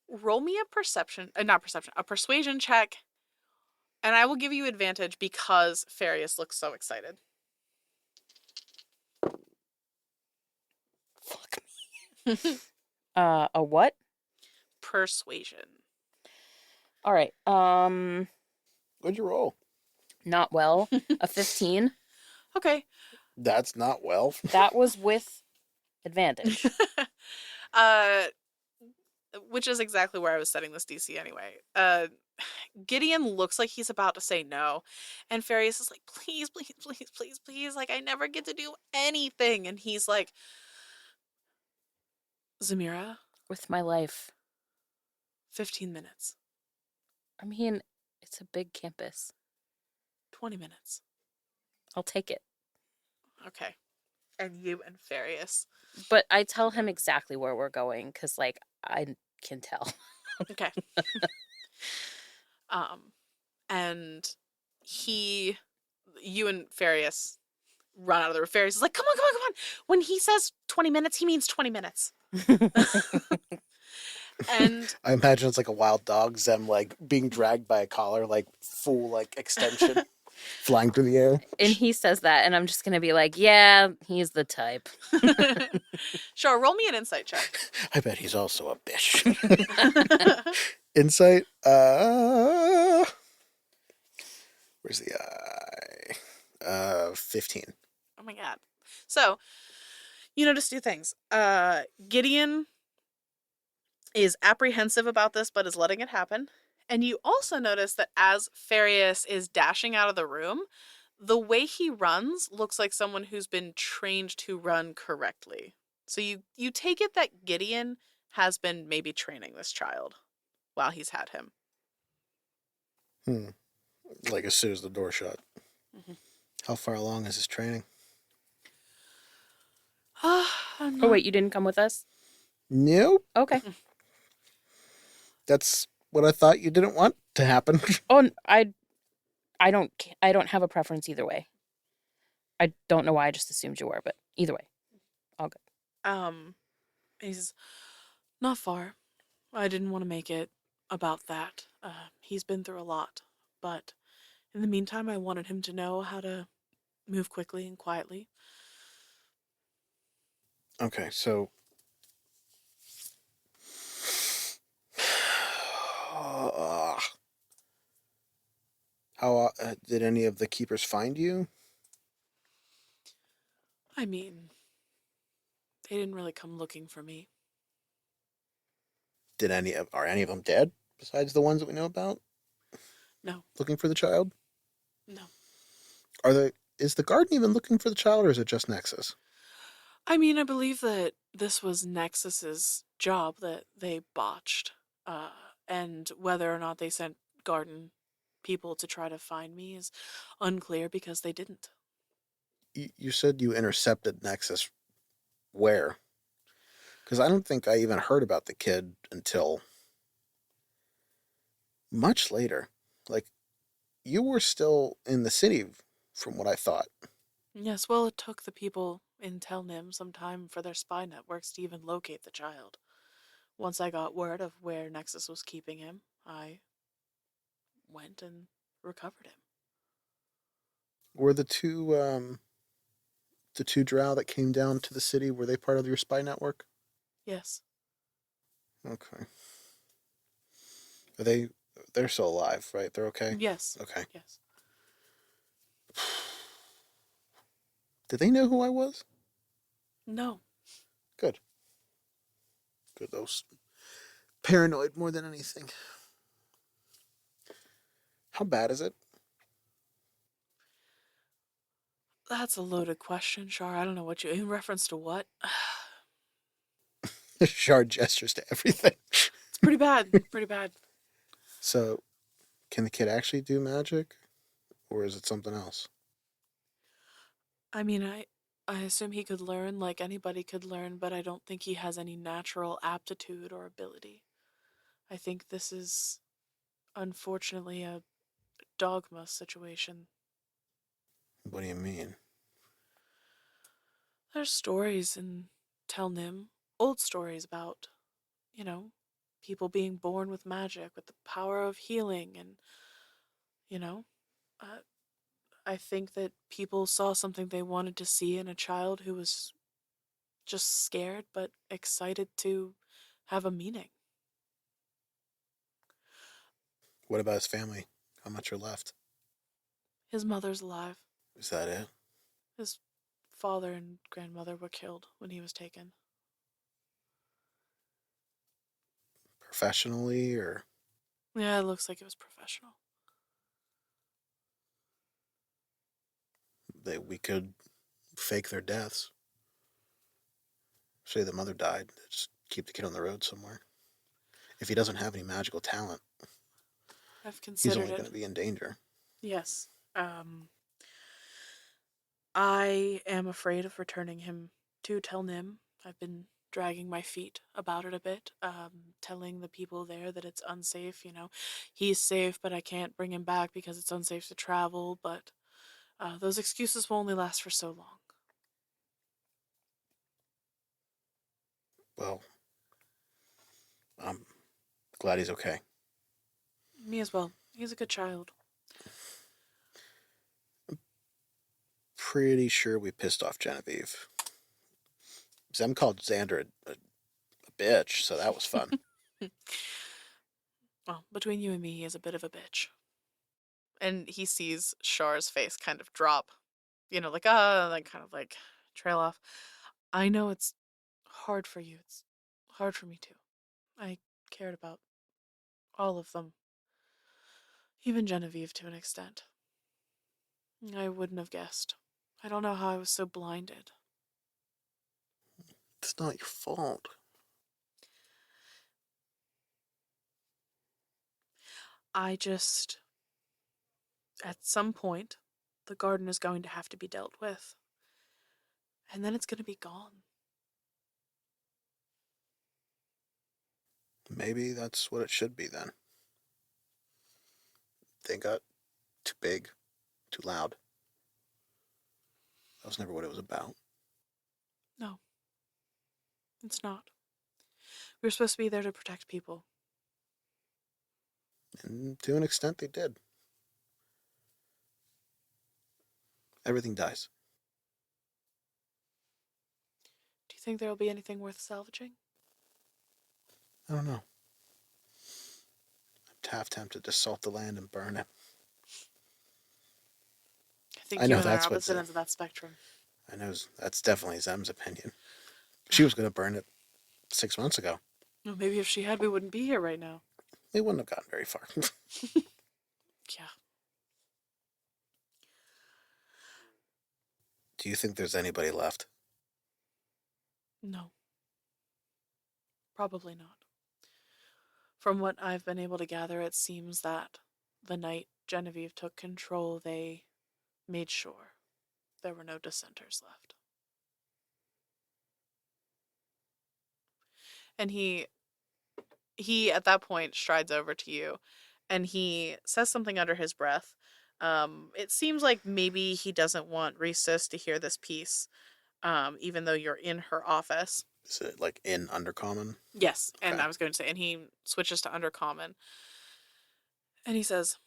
Roll me a persuasion check, and I will give you advantage because Farius looks so excited. Fuck me. A what? Persuasion. All right. What'd you roll? Not well. A 15. Okay. That's not well. That was with advantage. Which is exactly where I was setting this DC anyway. Gideon looks like he's about to say no, and Farius is like, please, please, please, please, please, like, I never get to do anything. And he's like, Zamira, With my life. 15 minutes, I mean, it's a big campus. 20 minutes. I'll take it. Okay. And you and Farius. But I tell him exactly where we're going because, like, I can tell. Okay. And you and Farius run out of the room. Farius is like, come on, come on, come on. When he says 20 minutes, he means 20 minutes. And I imagine it's like a wild dog, Zem like being dragged by a collar, like full like extension, flying through the air. And he says that, and I'm just going to be like, yeah, he's the type. sure, roll me an insight check. I bet he's also a bitch. Insight. Where's the eye? 15. Oh my god. So, you notice two things. Gideon is apprehensive about this, but is letting it happen. And you also notice that as Farius is dashing out of the room, the way he runs looks like someone who's been trained to run correctly. So you take it that Gideon has been maybe training this child while he's had him. Like as soon as the door shut. Mm-hmm. How far along is his training? Oh, wait, you didn't come with us? Nope. Okay. That's what I thought you didn't want to happen. Oh, I don't have a preference either way. I don't know why I just assumed you were, but either way, all good. He's not far. I didn't want to make it about that. He's been through a lot, but in the meantime, I wanted him to know how to move quickly and quietly. Okay, so how did any of the keepers find you? I mean, they didn't really come looking for me. Are any of them dead besides the ones that we know about? No. Looking for the child? No. Is the garden even looking for the child, or is it just Nexus? I mean, I believe that this was Nexus's job that they botched. And whether or not they sent garden people to try to find me is unclear because they didn't. You said you intercepted Nexus. Where? Because I don't think I even heard about the kid until much later. Like, you were still in the city, from what I thought. Yes, well, it took the people in Telnim some time for their spy networks to even locate the child. Once I got word of where Nexus was keeping him, I went and recovered him. Were the two drow that came down to the city, were they part of your spy network? Yes. Okay. They're still alive, right? They're okay? Yes. Okay. Yes. Did they know who I was? No. Good. Good. Those paranoid more than anything. How bad is it? That's a loaded question, Char. I don't know what you... In reference to what? Shard gestures to everything. It's pretty bad. Pretty bad. So, can the kid actually do magic? Or is it something else? I mean, I assume he could learn like anybody could learn, but I don't think he has any natural aptitude or ability. I think this is unfortunately a dogma situation. What do you mean? There's stories in Tel Nim, old stories about, you know, people being born with magic, with the power of healing, and, you know, uh, I think that people saw something they wanted to see in a child who was just scared but excited to have a meaning. What about his family? How much are left? His mother's alive. Is that it? His father and grandmother were killed when he was taken. Professionally, or Yeah, it looks like it was professional. we could fake their deaths? Say the mother died, just keep the kid on the road somewhere. If he doesn't have any magical talent, I've he's considered only going it. to be in danger. Yes. I am afraid of returning him to Tel Nim. I've been dragging my feet about it a bit, telling the people there that it's unsafe. He's safe, but I can't bring him back because it's unsafe to travel. But those excuses will only last for so long. Well, I'm glad he's okay. Me as well. He's a good child. Pretty sure we pissed off Genevieve. Zem called Xander a bitch, so that was fun. Well, between you and me, he is a bit of a bitch. And he sees Char's face kind of drop, like, then kind of like trail off. I know it's hard for you. It's hard for me too. I cared about all of them, even Genevieve to an extent. I wouldn't have guessed. I don't know how I was so blinded. It's not your fault. I just, at some point, the garden is going to have to be dealt with. And then it's going to be gone. Maybe that's what it should be then. They got too big, too loud. That was never what it was about. No, it's not. We were supposed to be there to protect people. And to an extent, they did. Everything dies. Do you think there will be anything worth salvaging? I don't know. I'm half tempted to salt the land and burn it. I think I you know and I are that's what opposite ends of that spectrum. I know that's definitely Zem's opinion. She was going to burn it 6 months ago. Well, maybe if she had, we wouldn't be here right now. It wouldn't have gotten very far. Yeah. Do you think there's anybody left? No. Probably not. From what I've been able to gather, it seems that the night Genevieve took control, they made sure there were no dissenters left. And he at that point strides over to you and he says something under his breath. It seems like maybe he doesn't want Rhesus to hear this piece, even though you're in her office. Is it like in Undercommon? Yes, and Okay. I was going to say, and he switches to Undercommon. And he says,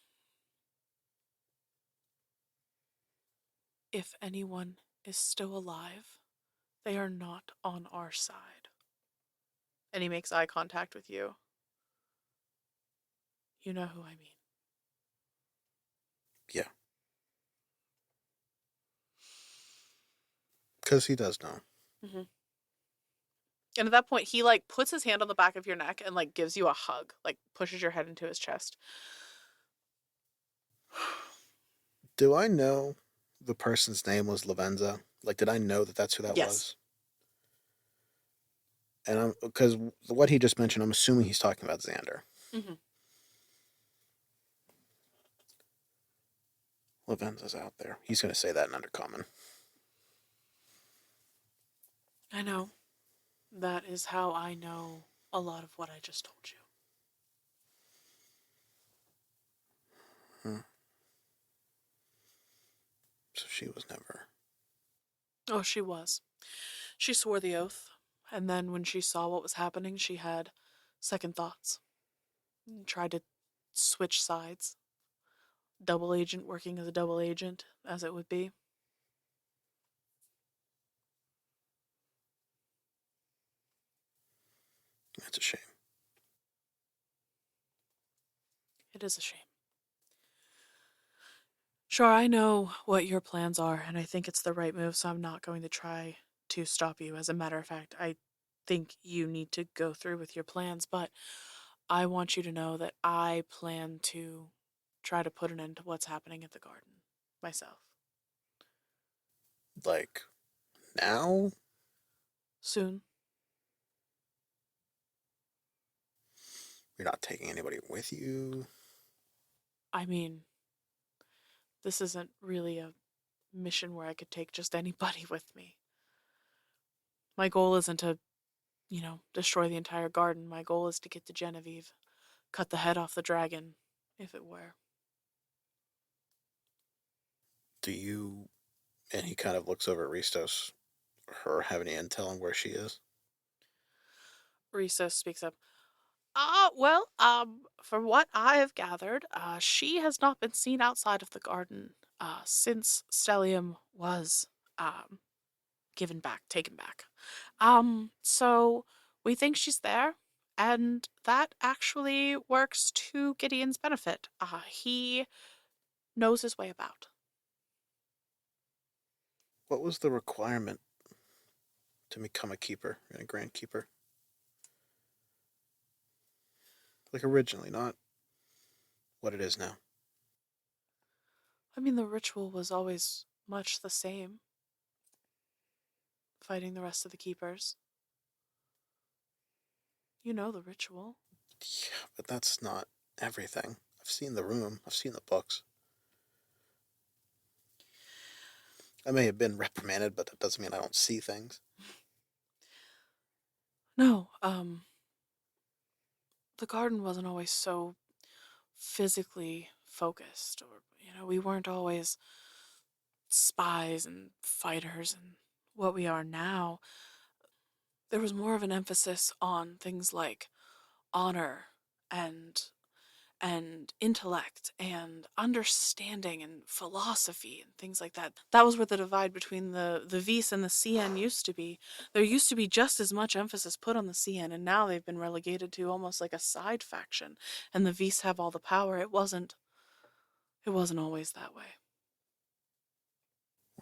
if anyone is still alive, they are not on our side. And he makes eye contact with you. You know who I mean. Yeah. Because he does know. Mm-hmm. And at that point, he like puts his hand on the back of your neck and like gives you a hug, like pushes your head into his chest. Do I know the person's name was Lavenza? Like, did I know that that's who that Yes. was? And because what he just mentioned, I'm assuming he's talking about Xander. Mm-hmm. Lavenza's out there. He's going to say that in Undercommon. I know. That is how I know a lot of what I just told you. Hmm. So she was never... Oh, she was. She swore the oath, and then when she saw what was happening, she had second thoughts. Tried to switch sides. Double agent working as a double agent, as it would be. That's a shame. It is a shame. Sure, I know what your plans are, and I think it's the right move, so I'm not going to try to stop you. As a matter of fact, I think you need to go through with your plans, but I want you to know that I plan to try to put an end to what's happening at the garden myself. Like, now? Soon. You're not taking anybody with you? I mean, this isn't really a mission where I could take just anybody with me. My goal isn't to, destroy the entire garden. My goal is to get to Genevieve, cut the head off the dragon, if it were. Do you... And he kind of looks over at Ristos. Her have any intel on where she is? Risa speaks up. From what I have gathered, she has not been seen outside of the garden, since Stellium was, taken back. So we think she's there, and that actually works to Gideon's benefit. He knows his way about. What was the requirement to become a keeper and a grand keeper? Like originally, not what it is now. I mean, the ritual was always much the same. Fighting the rest of the keepers. You know the ritual. Yeah, but that's not everything. I've seen the room. I've seen the books. I may have been reprimanded, but that doesn't mean I don't see things. No, the garden wasn't always so physically focused, or, we weren't always spies and fighters and what we are now. There was more of an emphasis on things like honor and intellect and understanding and philosophy and things like that. That was where the divide between the Vis and the CN used to be. There used to be just as much emphasis put on the CN, and now they've been relegated to almost like a side faction, and the Vis have all the power. It wasn't always that way.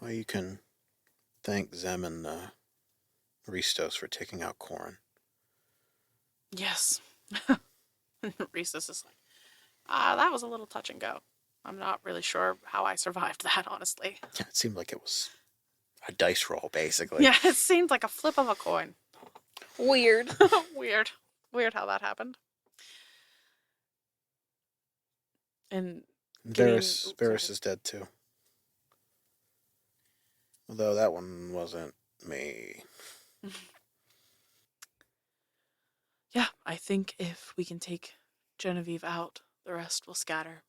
Well, you can thank Zem and Ristos for taking out Corin. Yes. Rhesus is like, that was a little touch and go. I'm not really sure how I survived that, honestly. Yeah, it seemed like it was a dice roll, basically. Yeah, it seemed like a flip of a coin. Weird. Weird how that happened. And Varys is dead too. Although that one wasn't me. Yeah, I think if we can take Genevieve out, the rest will scatter.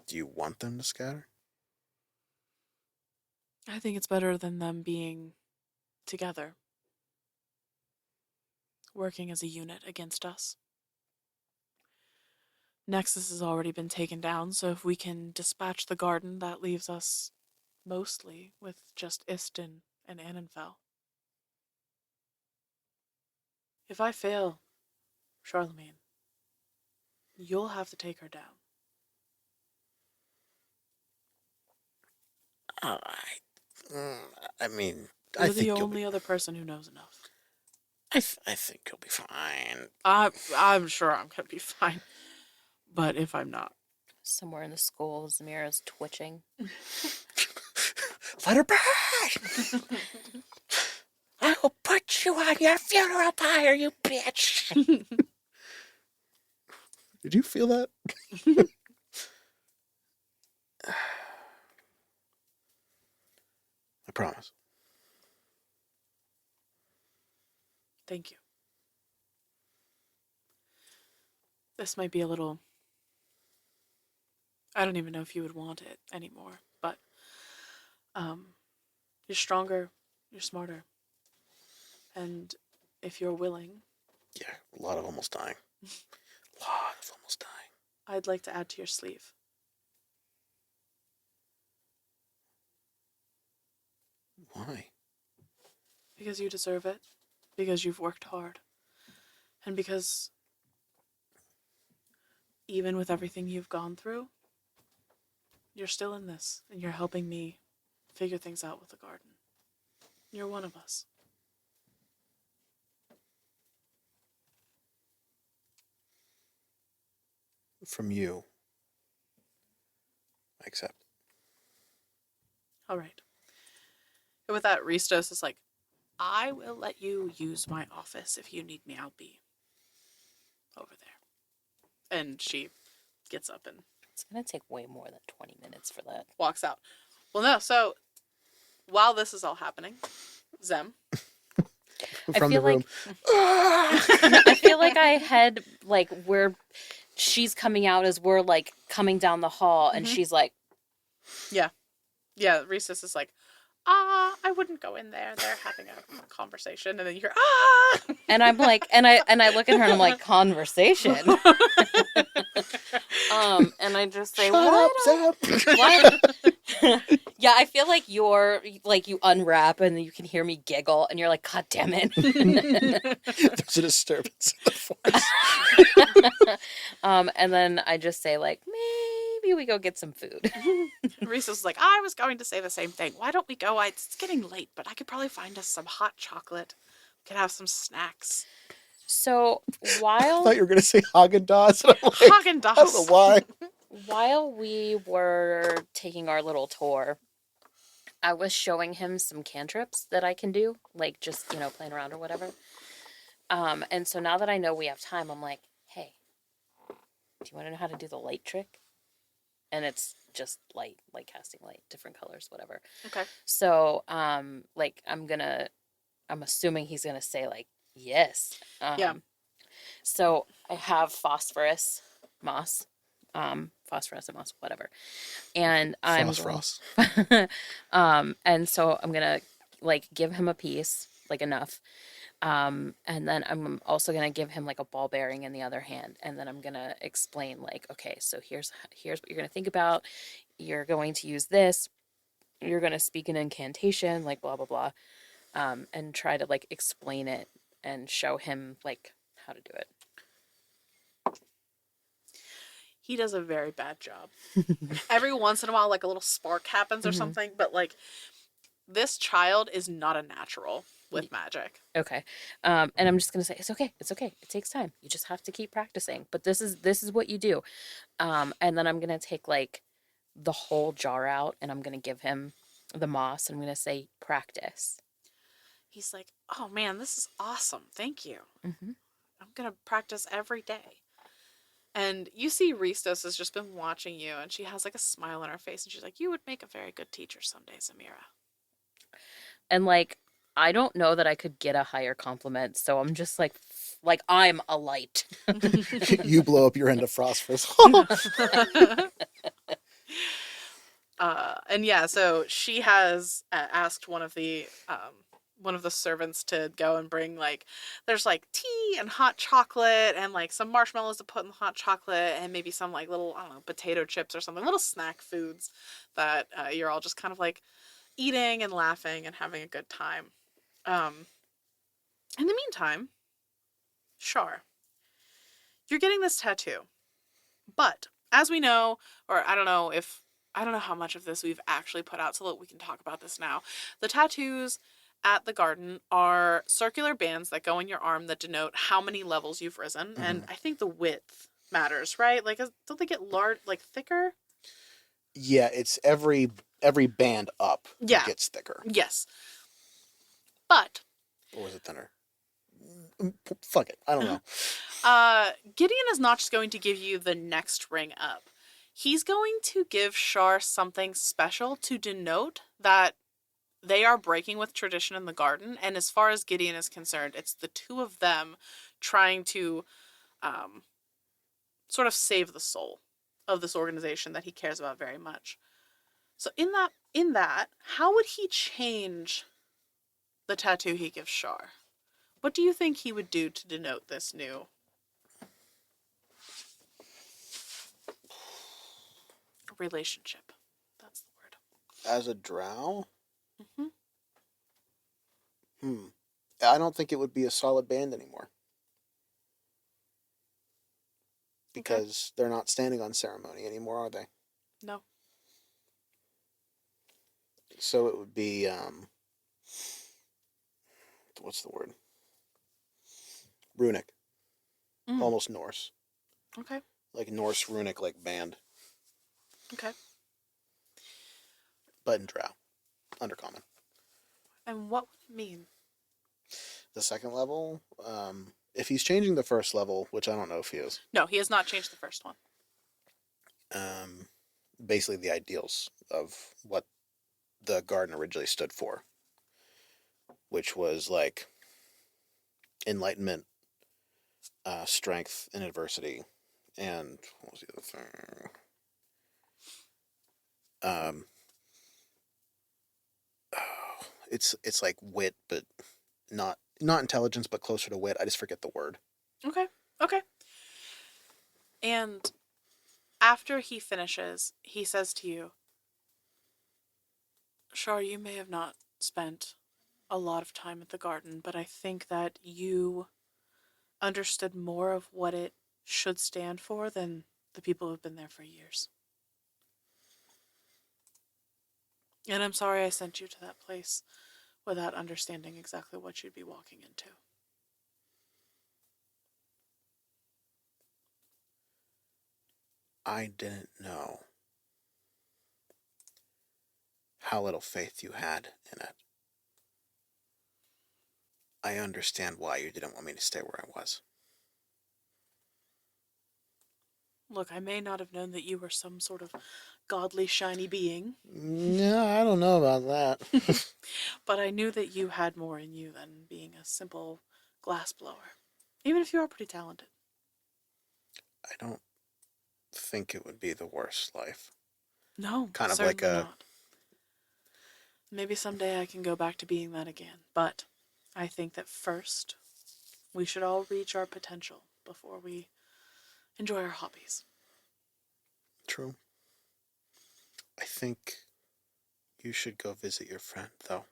Do you want them to scatter? I think it's better than them being together, working as a unit against us. Nexus has already been taken down, so if we can dispatch the garden, that leaves us mostly with just Istin and Annenfell. If I fail, Charlemagne, you'll have to take her down. I mean, You're I the think only other person who knows enough. I think you'll be fine. I'm sure I'm gonna be fine. But if I'm not. Somewhere in the skull, Zamira's twitching. Let her burn! I will put you on your funeral pyre, you bitch! Did you feel that? I promise. Thank you. This might be a little... I don't even know if you would want it anymore, but you're stronger, you're smarter, and if you're willing... Yeah, a lot of almost dying. A lot of almost dying. I'd like to add to your sleeve. Why? Because you deserve it, because you've worked hard, and because even with everything you've gone through, you're still in this, and you're helping me figure things out with the garden. You're one of us. From you, I accept. All right. And with that, Ristos is like, I will let you use my office. If you need me, I'll be over there. And she gets up and It's going to take way more than 20 minutes for that. walks out. Well, no, so while this is all happening, Zem. From the feel room. I feel like I had, like, where she's coming out as we're, like, coming down the hall, and she's like... Yeah, Ristos is like, I wouldn't go in there. They're having a conversation. And then you hear, And I'm like, and I look at her and I'm like, conversation. And I just say, Shut up, Zep. What? Yeah, I feel like you unwrap and you can hear me giggle and you're like, God damn it. There's a disturbance in the force. And then I just say like, maybe we go get some food. Ristos is like, I was going to say the same thing. Why don't we go? It's getting late, but I could probably find us some hot chocolate. We could have some snacks. So I while thought you were going to say Haagen-Dazs. And I'm like, Haagen-Dazs. I don't know why. while we were taking our little tour, I was showing him some cantrips that I can do, like just, playing around or whatever. And so now that I know we have time, I'm like, hey, do you want to know how to do the light trick? And it's just light, like casting light, different colors, whatever. Okay. So, I'm assuming he's going to say like, yes. Yeah. So I have phosphorescent moss, whatever. And I'm Phosphorus. and so I'm gonna like give him a piece, like enough. And then I'm also gonna give him like a ball bearing in the other hand, and then I'm gonna explain like, okay, so here's what you're gonna think about. You're going to use this. You're gonna speak an incantation, like blah blah blah, and try to like explain it and show him like how to do it. He does a very bad job. Every once in a while, like a little spark happens or something, but like this child is not a natural with magic. Okay. And I'm just gonna say it's okay. It takes time. You just have to keep practicing. But this is what you do. And then I'm gonna take like the whole jar out and I'm gonna give him the moss and I'm gonna say practice. He's like, oh man, this is awesome. Thank you. Mm-hmm. I'm gonna practice every day. And you see Ristos has just been watching you, and she has like a smile on her face, and she's like, you would make a very good teacher someday, Samira. And like, I don't know that I could get a higher compliment, so I'm just like I'm a light. You blow up your end of phosphorus. And yeah, so she has asked one of the servants to go and bring like, there's like tea and hot chocolate and like some marshmallows to put in the hot chocolate and maybe some like little, I don't know, potato chips or something, little snack foods that you're all just kind of like eating and laughing and having a good time. In the meantime, Char, you're getting this tattoo, but as we know, or I don't know how much of this we've actually put out so that we can talk about this now. The tattoos at the garden are circular bands that go in your arm that denote how many levels you've risen. Mm-hmm. And I think the width matters, right? Like, don't they get large, like thicker? Yeah, it's every band up gets thicker. Yes. But. Or is it thinner? Fuck it. I don't know. Gideon is not just going to give you the next ring up. He's going to give Char something special to denote that they are breaking with tradition in the garden. And as far as Gideon is concerned, it's the two of them trying to sort of save the soul of this organization that he cares about very much. So in that, how would he change the tattoo he gives Char? What do you think he would do to denote this new relationship? That's the word. As a drow? Mm-hmm. I don't think it would be a solid band anymore. Because they're not standing on ceremony anymore, are they? No. So it would be, what's the word? Runic. Almost Norse. Okay. Like Norse runic, like band. Okay. But in drow. Undercommon. And what would it mean? The second level, if he's changing the first level, which I don't know if he is. No, he has not changed the first one. Basically the ideals of what the garden originally stood for, which was like enlightenment, strength in adversity, and what was the other thing? It's like wit, but not intelligence, but closer to wit. I just forget the word. Okay. And after he finishes, he says to you, Char, you may have not spent a lot of time at the garden, but I think that you understood more of what it should stand for than the people who've been there for years. And I'm sorry I sent you to that place without understanding exactly what you'd be walking into. I didn't know how little faith you had in it. I understand why you didn't want me to stay where I was. Look, I may not have known that you were some sort of godly, shiny being. No, I don't know about that. But I knew that you had more in you than being a simple glass blower. Even if you are pretty talented. I don't think it would be the worst life. No, Kind of certainly like a... not. Maybe someday I can go back to being that again. But I think that first, we should all reach our potential before we enjoy our hobbies. True. I think you should go visit your friend, though,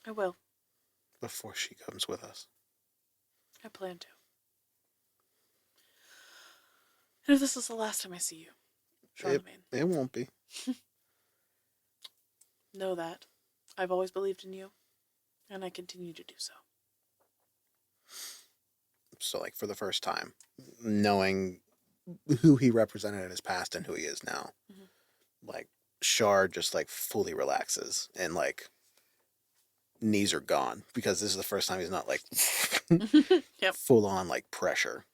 I will. before she comes with us. I plan to. And if this is the last time I see you, Charlemagne, It won't be. know that I've always believed in you, and I continue to do so. So, like, for the first time, knowing who he represented in his past and who he is now, like, Char just, like, fully relaxes and, like, knees are gone because this is the first time he's not, like, Yep. full on, like, pressure.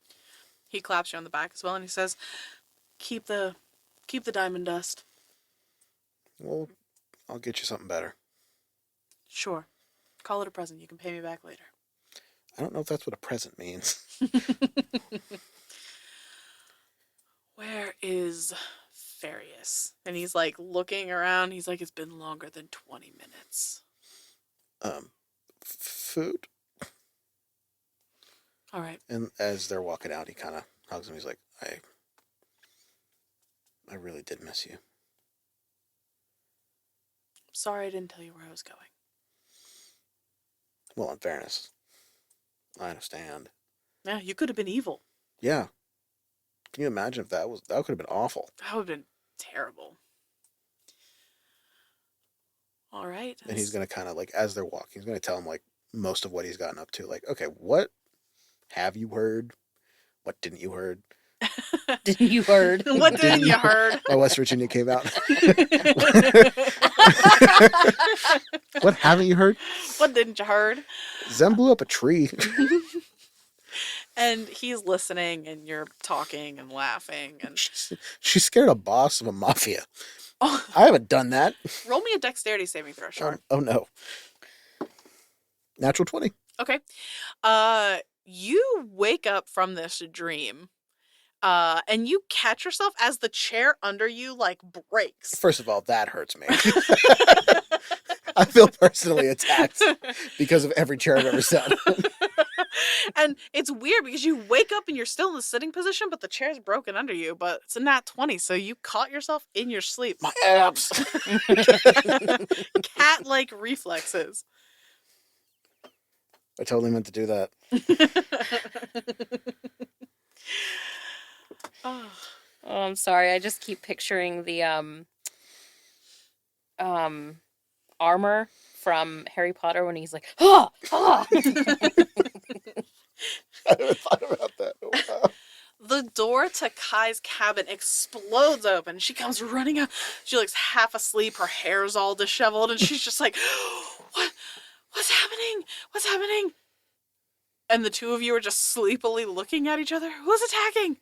He claps you on the back as well, and he says, keep the diamond dust. Well, I'll get you something better. Sure. Call it a present. You can pay me back later. I don't know if that's what a present means. Where is Farius? And he's like looking around. He's like, it's been longer than 20 minutes. Food? All right. And as they're walking out, he kind of hugs him. He's like, I really did miss you. Sorry I didn't tell you where I was going. Well, in fairness, I understand. Yeah, you could have been evil. Yeah. Can you imagine if that could have been awful? That would have been terrible. All right. And he's going to kind of, like, as they're walking, he's going to tell him, like, most of what he's gotten up to. Like, okay, what have you heard? What didn't you heard? Didn't you heard? What didn't you heard? My West Virginia came out. What haven't you heard? What didn't you heard? Zem blew up a tree. And he's listening, and you're talking and laughing, and She scared a boss of a mafia. Oh, I haven't done that. roll me a dexterity saving throw, Shar. Oh no. Natural 20. Okay. You wake up from this dream, and you catch yourself as the chair under you, like, breaks. First of all, that hurts me. I feel personally attacked because of every chair I've ever sat in. And it's weird because you wake up and you're still in the sitting position, but the chair's broken under you, but it's a nat 20, so you caught yourself in your sleep. My abs. Cat-like reflexes. I totally meant to do that. Oh. Oh, I'm sorry. I just keep picturing the armor from Harry Potter when he's like, ah, ah. I never thought about that. Oh, wow. The door to Kai's cabin explodes open. She comes running out. She looks half asleep. Her hair's all disheveled. And she's just like, what's happening? What's happening? And the two of you are just sleepily looking at each other. Who's attacking?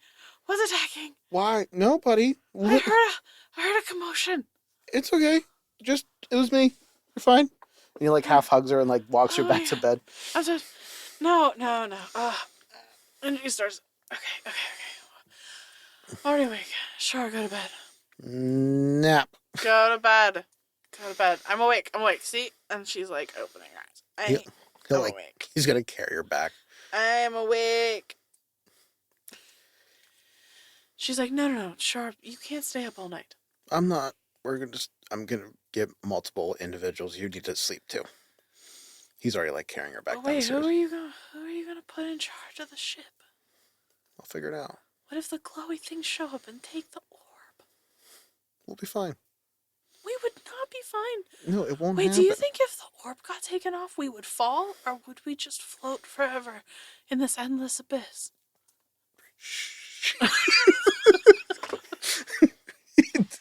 Who's attacking? Why? No, buddy. I heard a commotion. It's okay. It was me. You're fine. And he like half hugs her and like walks her back to bed. I said, no. And she starts, okay. Already awake. Sure, go to bed. Nap. Go to bed. I'm awake. See? And she's like opening her eyes. I'm awake. He's gonna carry her back. I am awake. She's like, no, Sharp, you can't stay up all night. I'm not. I'm gonna get multiple individuals. You need to sleep too. He's already like carrying her back downstairs. Who are you gonna put in charge of the ship? I'll figure it out. What if the glowy things show up and take the orb? We'll be fine. We would not be fine. No, it won't Wait, happen. do you think if the orb got taken off, we would fall? Or would we just float forever in this endless abyss?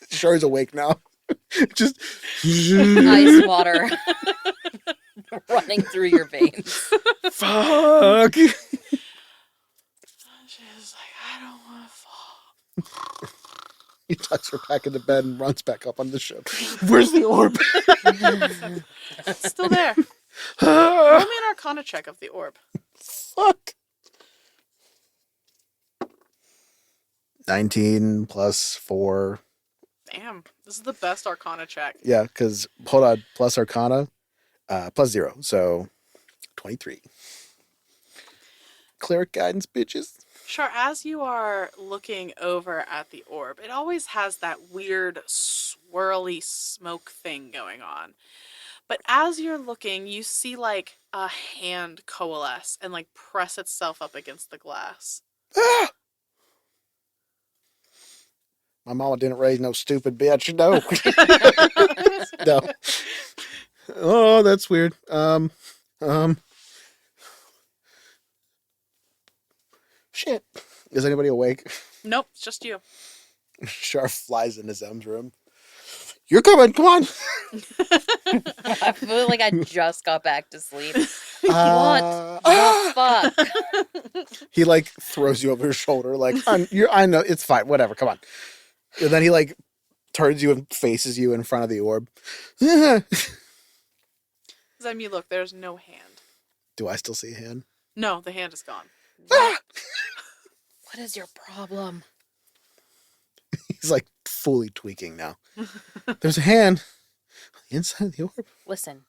Char's awake now. Just Ice water running through your veins. fuck. She's like, I don't want to fall. He tucks her back into bed and runs back up on the ship. Where's the orb? It's still there. Roll me an Arcana check of the orb. Fuck. 19 plus 4. Damn, this is the best Arcana check. Yeah, because, hold on, plus Arcana, plus 0, so 23. Cleric guidance, bitches. Sure, as you are looking over at the orb, it always has that weird swirly smoke thing going on. But as you're looking, you see like a hand coalesce and like press itself up against the glass. Ah! My mama didn't raise no stupid bitch. No. No. Oh, that's weird. Shit. Is anybody awake? Nope, it's just you. Sharp flies into Zem's room. You're coming. Come on. I feel like I just got back to sleep. What the fuck? He like throws you over his shoulder, like I know it's fine. Whatever. Come on. And then he like turns you and faces you in front of the orb. Zem, you look. There's no hand. Do I still see a hand? No, the hand is gone. What is your problem? He's like fully tweaking now. There's a hand on the inside of the orb. Listen,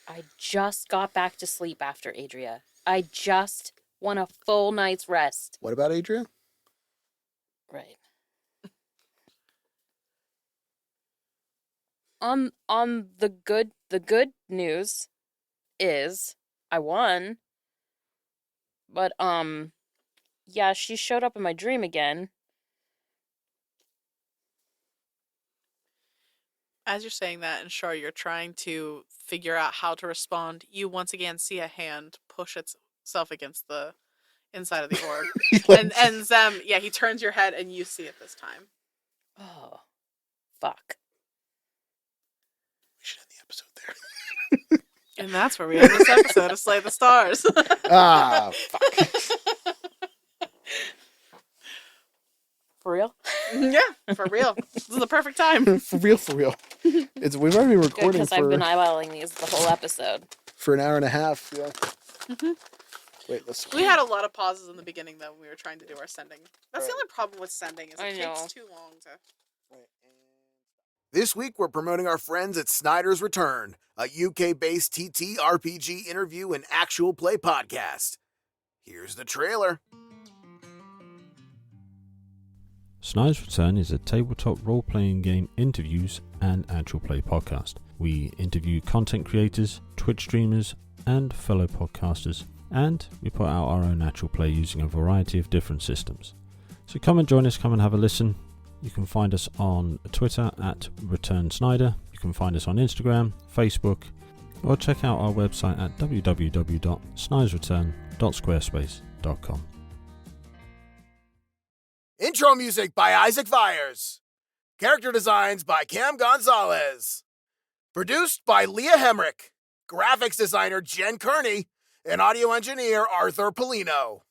I just got back to sleep after Adria. I just want a full night's rest. What about Adria? Right. On the good news is I won. But yeah, she showed up in my dream again. As you're saying that, and Char, you're trying to figure out how to respond, you once again see a hand push itself against the inside of the orb. and Zem, yeah, he turns your head and you see it this time. Oh, fuck. We should end the episode there. And that's where we end this episode of Slay the Stars. Ah, fuck. For real? Yeah, for real. This is the perfect time. For real, for real. We've already been recording Because I've been eyeballing these the whole episode. for an hour and a half. Yeah. Mm-hmm. Wait, let's. We had a lot of pauses in the beginning, though, when we were trying to do our sending. That's the Right. only problem with sending, is I it know. takes too long to... This week, we're promoting our friends at Snyder's Return, a UK-based TTRPG interview and actual play podcast. Here's the trailer. Snyder's Return is a tabletop role-playing game interviews and actual play podcast. We interview content creators, Twitch streamers, and fellow podcasters, and we put out our own actual play using a variety of different systems. So come and join us, come and have a listen. You can find us on Twitter at Return Snyder. You can find us on Instagram, Facebook, or check out our website at www.snydersreturn.squarespace.com. Intro music by Isaac Vyers. Character designs by Cam Gonzalez. Produced by Leah Hemrick. Graphics designer Jen Kearney. And audio engineer Arthur Polino.